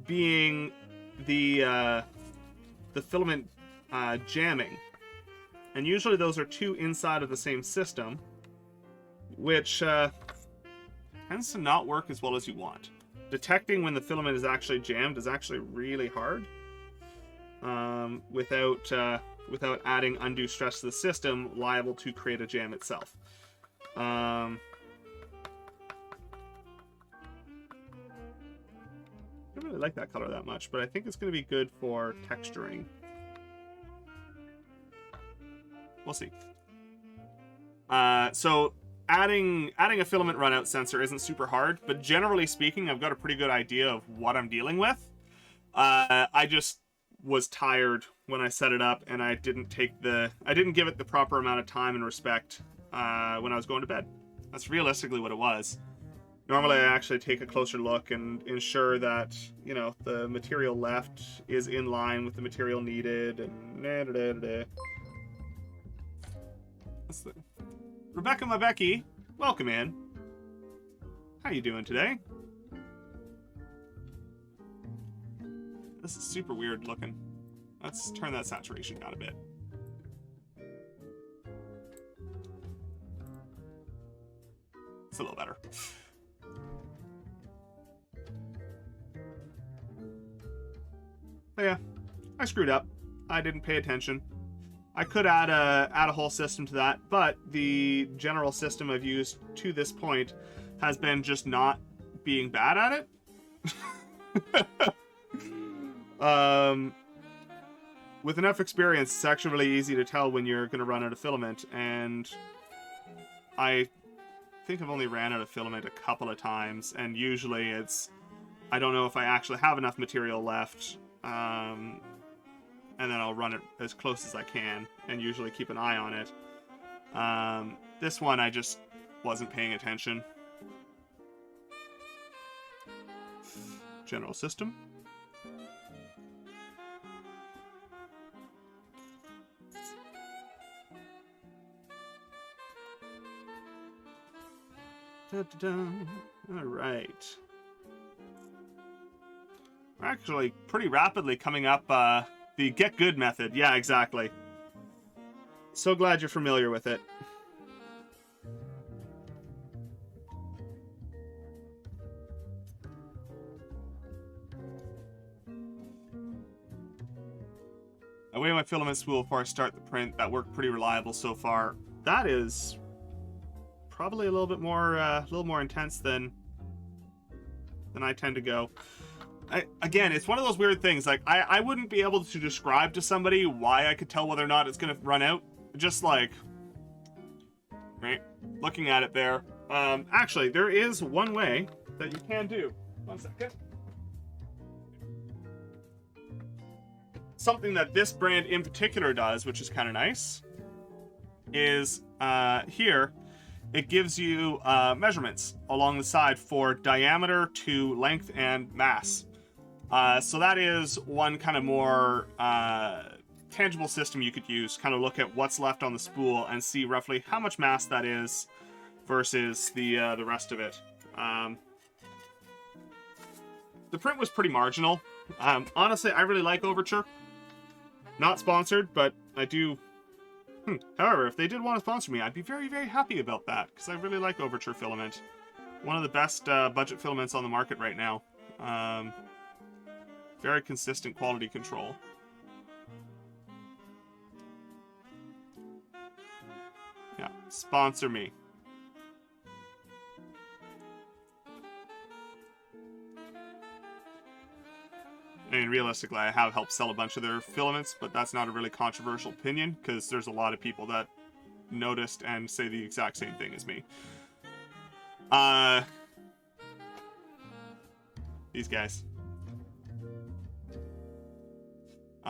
being the filament jamming. And usually those are two inside of the same system, which tends to not work as well as you want. Detecting when the filament is actually jammed is actually really hard without adding undue stress to the system, liable to create a jam itself. I don't really like that color that much, but I think it's going to be good for texturing. We'll see. So adding a filament runout sensor isn't super hard, but generally speaking, I've got a pretty good idea of what I'm dealing with. I just was tired when I set it up, and I didn't give it the proper amount of time and respect when I was going to bed. That's realistically what it was. Normally, I actually take a closer look and ensure that, you know, the material left is in line with the material needed, and That's the... Rebecca, my Becky, welcome in. How you doing today? This is super weird looking. Let's turn that saturation down a bit. It's a little better. But yeah, I screwed up. I didn't pay attention. I could add a whole system to that, but the general system I've used to this point has been just not being bad at it. With enough experience, it's actually really easy to tell when you're going to run out of filament, and I think I've only ran out of filament a couple of times, and usually it's, I don't know if I actually have enough material left, and then I'll run it as close as I can, and usually keep an eye on it. This one, I just wasn't paying attention. General system. All right. We're actually pretty rapidly coming up the get good method. Yeah, exactly. So glad you're familiar with it. I weigh my filament spool before I start the print. That worked pretty reliable so far. That is probably a little bit more intense than I tend to go. Again, it's one of those weird things. Like, I wouldn't be able to describe to somebody why I could tell whether or not it's going to run out. Just like, right, looking at it there. Actually, there is one way that you can do. 1 second. Something that this brand in particular does, which is kind of nice, is here. It gives you measurements along the side for diameter to length and mass. So that is one kind of more tangible system you could use. Kind of look at what's left on the spool and see roughly how much mass that is versus the rest of it. The print was pretty marginal. Honestly, I really like Overture. Not sponsored, but I do. However, if they did want to sponsor me, I'd be very, very happy about that, because I really like Overture filament. One of the best budget filaments on the market right now. Very consistent quality control. Yeah, sponsor me. I mean, realistically, I have helped sell a bunch of their filaments, but that's not a really controversial opinion, because there's a lot of people that noticed and say the exact same thing as me. These guys.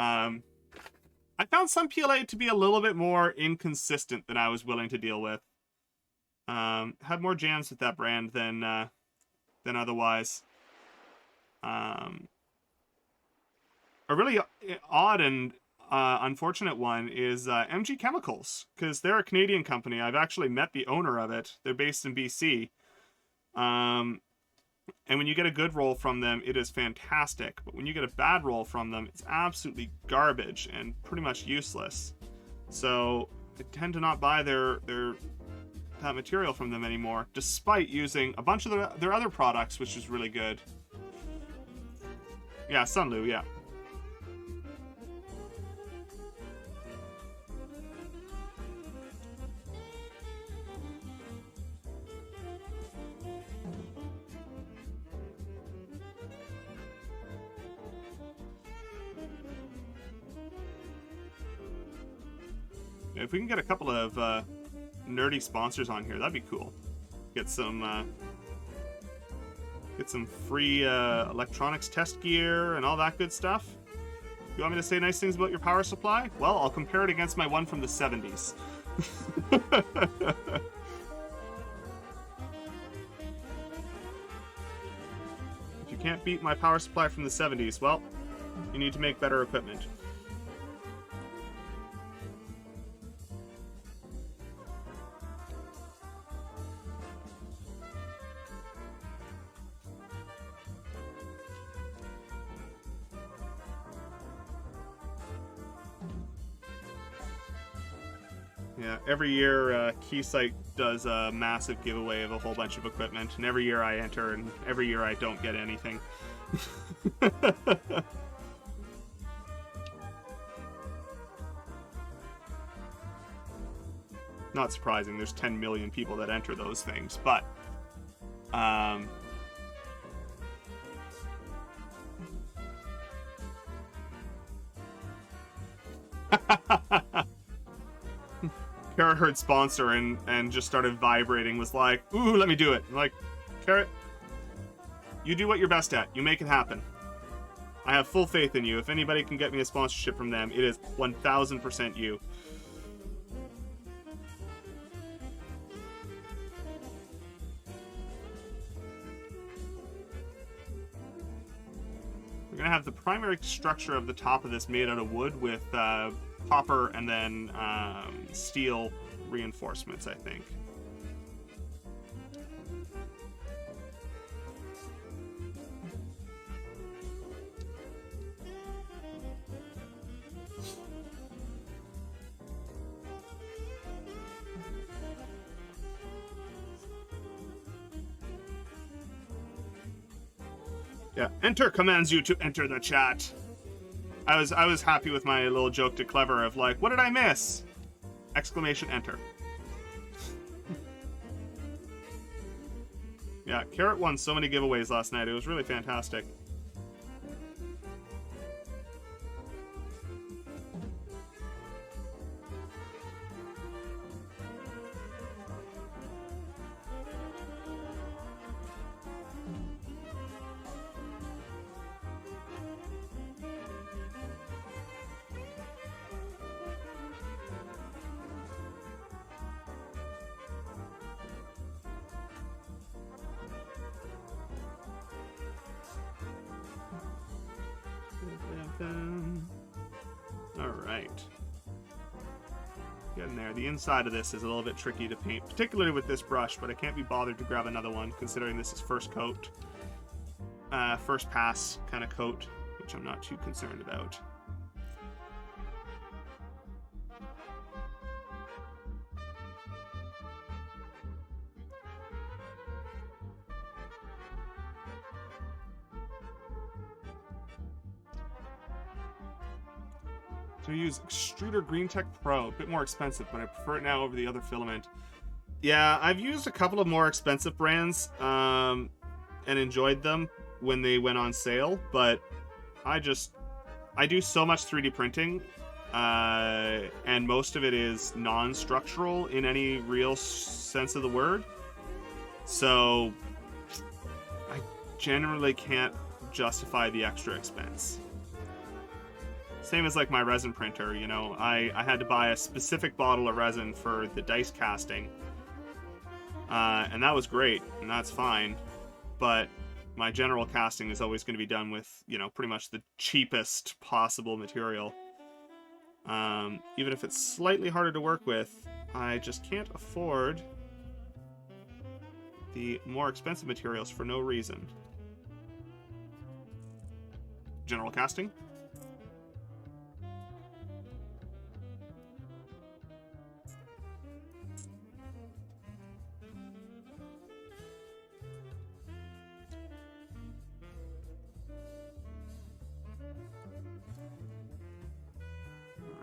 I found some PLA to be a little bit more inconsistent than I was willing to deal with. Had more jams with that brand than otherwise. A really odd and unfortunate one is MG Chemicals, because they're a Canadian company. I've actually met the owner of it. They're based in BC. And when you get a good roll from them, it is fantastic. But when you get a bad roll from them, it's absolutely garbage and pretty much useless. So I tend to not buy that material from them anymore, despite using a bunch of their other products, which is really good. Yeah, Sunlu, yeah. If we can get a couple of nerdy sponsors on here, that'd be cool. Get some free electronics test gear and all that good stuff. You want me to say nice things about your power supply? Well, I'll compare it against my one from the 70s. If you can't beat my power supply from the 70s, well, you need to make better equipment. Yeah, every year Keysight does a massive giveaway of a whole bunch of equipment, and every year I enter, and every year I don't get anything. Not surprising, there's 10 million people that enter those things, but Carrot heard sponsor and just started vibrating, was like, ooh, let me do it. I'm like, Carrot, you do what you're best at. You make it happen. I have full faith in you. If anybody can get me a sponsorship from them, it is 1000% you. We're going to have the primary structure of the top of this made out of wood with copper and then steel reinforcements, I think. Yeah, enter commands you to enter the chat. I was happy with my little joke to Clever of like, what did I miss? Exclamation enter. Yeah, Carrot won so many giveaways last night. It was really fantastic. Alright. Getting there. The inside of this is a little bit tricky to paint, particularly with this brush, but I can't be bothered to grab another one, considering this is first coat. First pass kind of coat, which I'm not too concerned about. So I use Extruder Green Tech Pro, a bit more expensive, but I prefer it now over the other filament. Yeah, I've used a couple of more expensive brands and enjoyed them when they went on sale, but I do so much 3D printing, and most of it is non-structural in any real sense of the word. So I generally can't justify the extra expense. Same as like my resin printer, you know, I had to buy a specific bottle of resin for the dice casting, and that was great, and that's fine, but my general casting is always going to be done with, you know, pretty much the cheapest possible material. Even if it's slightly harder to work with, I just can't afford the more expensive materials for no reason. General casting?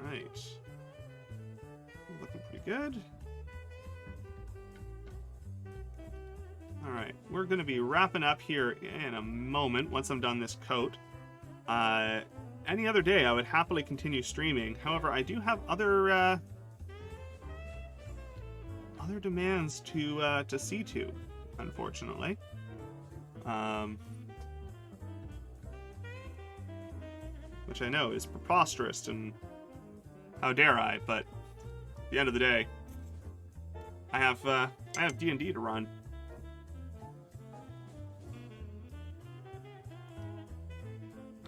Alright. Looking pretty good. Alright, we're going to be wrapping up here in a moment once I'm done this coat. Any other day I would happily continue streaming. However, I do have other other demands to see to, unfortunately. Which I know is preposterous, and how dare I? But at the end of the day, I have D&D to run.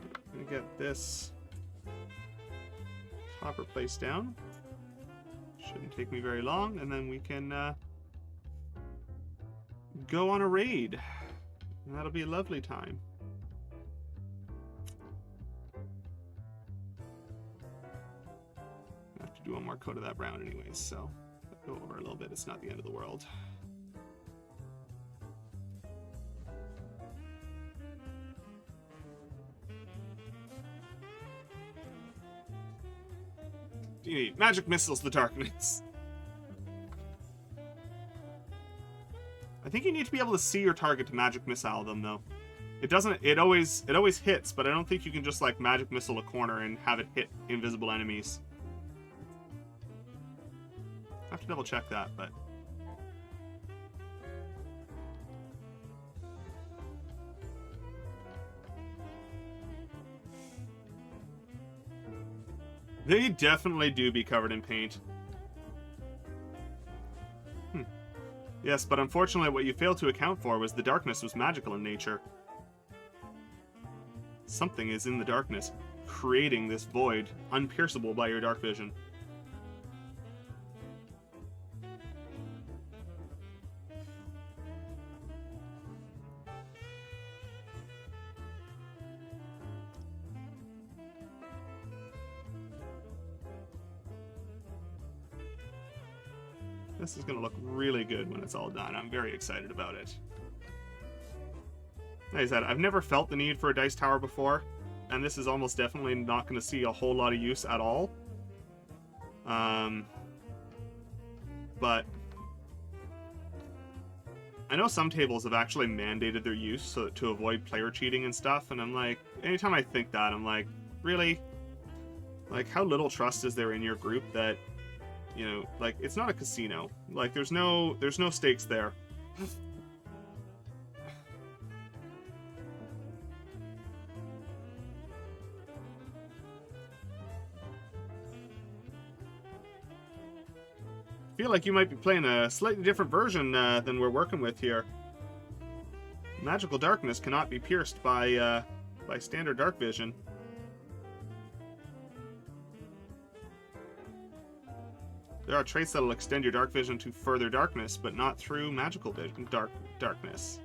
I'm gonna get this copper placed down. Shouldn't take me very long, and then we can go on a raid. And that'll be a lovely time. I have to do one more coat of that brown anyways, so I'll go over a little bit. It's not the end of the world. You need magic missiles, the darkness. I think you need to be able to see your target to magic missile them, though. It doesn't. It always hits, but I don't think you can just like magic missile a corner and have it hit invisible enemies. I have to double check that, but they definitely do be covered in paint. Yes, but unfortunately what you failed to account for was the darkness was magical in nature. Something is in the darkness, creating this void, unpierceable by your dark vision. This is going to look really good when it's all done. I'm very excited about it. Like I said, I've never felt the need for a dice tower before, and this is almost definitely not going to see a whole lot of use at all. But I know some tables have actually mandated their use so to avoid player cheating and stuff, and I'm like, anytime I think that, I'm like, really? Like, how little trust is there in your group that, you know, like, it's not a casino. Like, there's no stakes there. I feel like you might be playing a slightly different version than we're working with here. Magical darkness cannot be pierced by standard dark vision. There are traits that will extend your dark vision to further darkness, but not through magical darkness.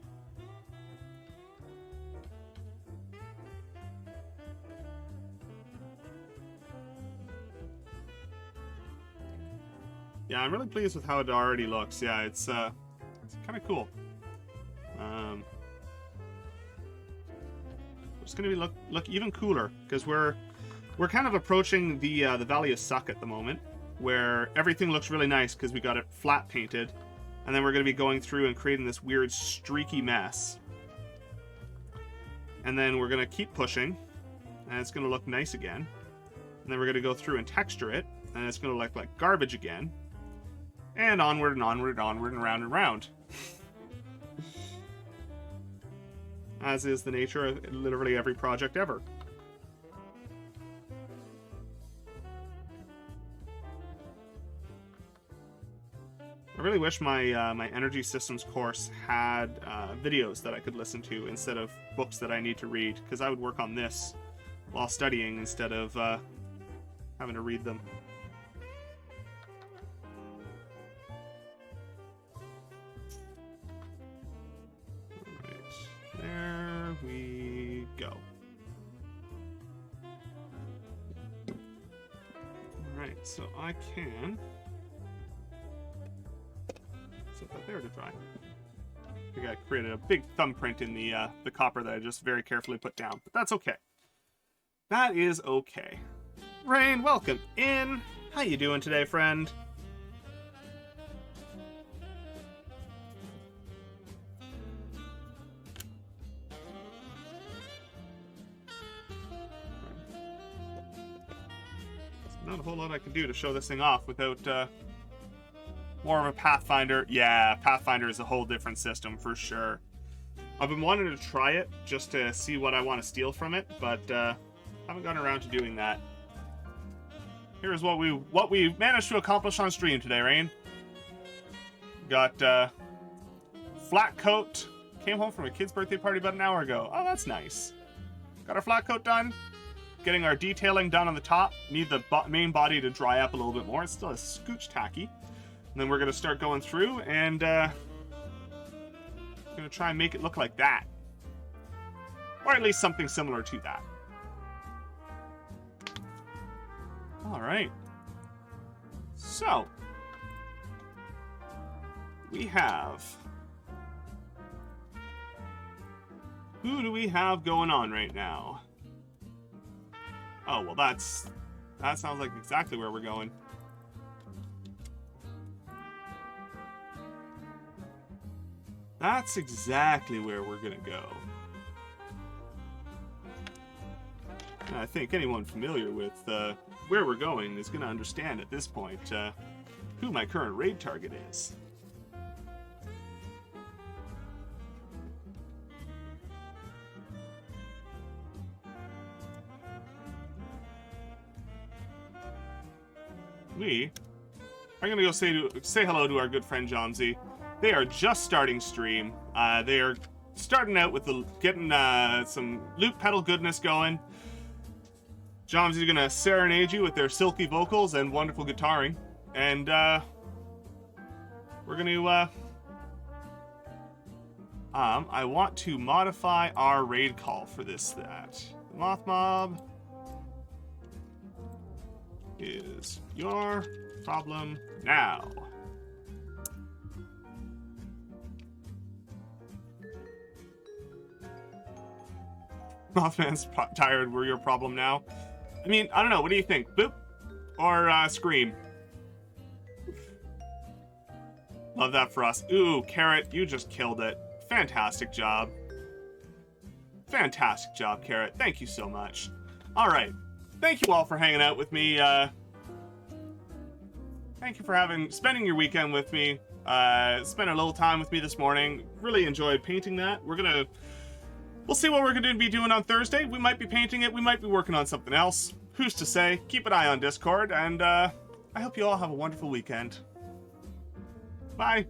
Yeah, I'm really pleased with how it already looks. Yeah, it's kind of cool. It's going to be look even cooler because we're kind of approaching the Valley of Suck at the moment, where everything looks really nice because we got it flat painted, and then we're going to be going through and creating this weird streaky mess. And then we're going to keep pushing, and it's going to look nice again. And then we're going to go through and texture it, and it's going to look like garbage again. And onward and onward and onward and round and round. As is the nature of literally every project ever. I really wish my my energy systems course had videos that I could listen to instead of books that I need to read, because I would work on this while studying instead of having to read them. Alright, there we go. Alright, so I can set that there to dry. I think I created a big thumbprint in the copper that I just very carefully put down, but that's okay. That is okay. Rain, welcome in. How you doing today, friend? Not a whole lot I can do to show this thing off without More of a Pathfinder. Yeah, Pathfinder is a whole different system for sure. I've been wanting to try it just to see what I want to steal from it, but haven't gotten around to doing that. Here's what we managed to accomplish on stream today, Rain. Got flat coat. Came home from a kid's birthday party about an hour ago. Oh, that's nice. Got our flat coat done. Getting our detailing done on the top. Need the main body to dry up a little bit more. It's still a scooch tacky. And then we're going to start going through and going to try and make it look like that. Or at least something similar to that. Alright. So. We have... Who do we have going on right now? Oh, well, that sounds like exactly where we're going. That's exactly where we're gonna go. And I think anyone familiar with where we're going is gonna understand at this point who my current raid target is. We are gonna go say hello to our good friend Jomsy. They are just starting stream. They are starting out with getting some loop pedal goodness going. Jomsy's gonna serenade you with their silky vocals and wonderful guitaring, and we're gonna. I want to modify our raid call for this. The Moth Mob is your problem now. Mothman's tired, we're your problem now. I mean, I don't know, what do you think? Boop? Or Scream? Love that for us. Ooh, Carrot, you just killed it. Fantastic job. Fantastic job, Carrot. Thank you so much. Alright. Thank you all for hanging out with me. Thank you for spending your weekend with me. Spent a little time with me this morning. Really enjoyed painting that. We'll see what we're going to be doing on Thursday. We might be painting it. We might be working on something else. Who's to say? Keep an eye on Discord. And I hope you all have a wonderful weekend. Bye.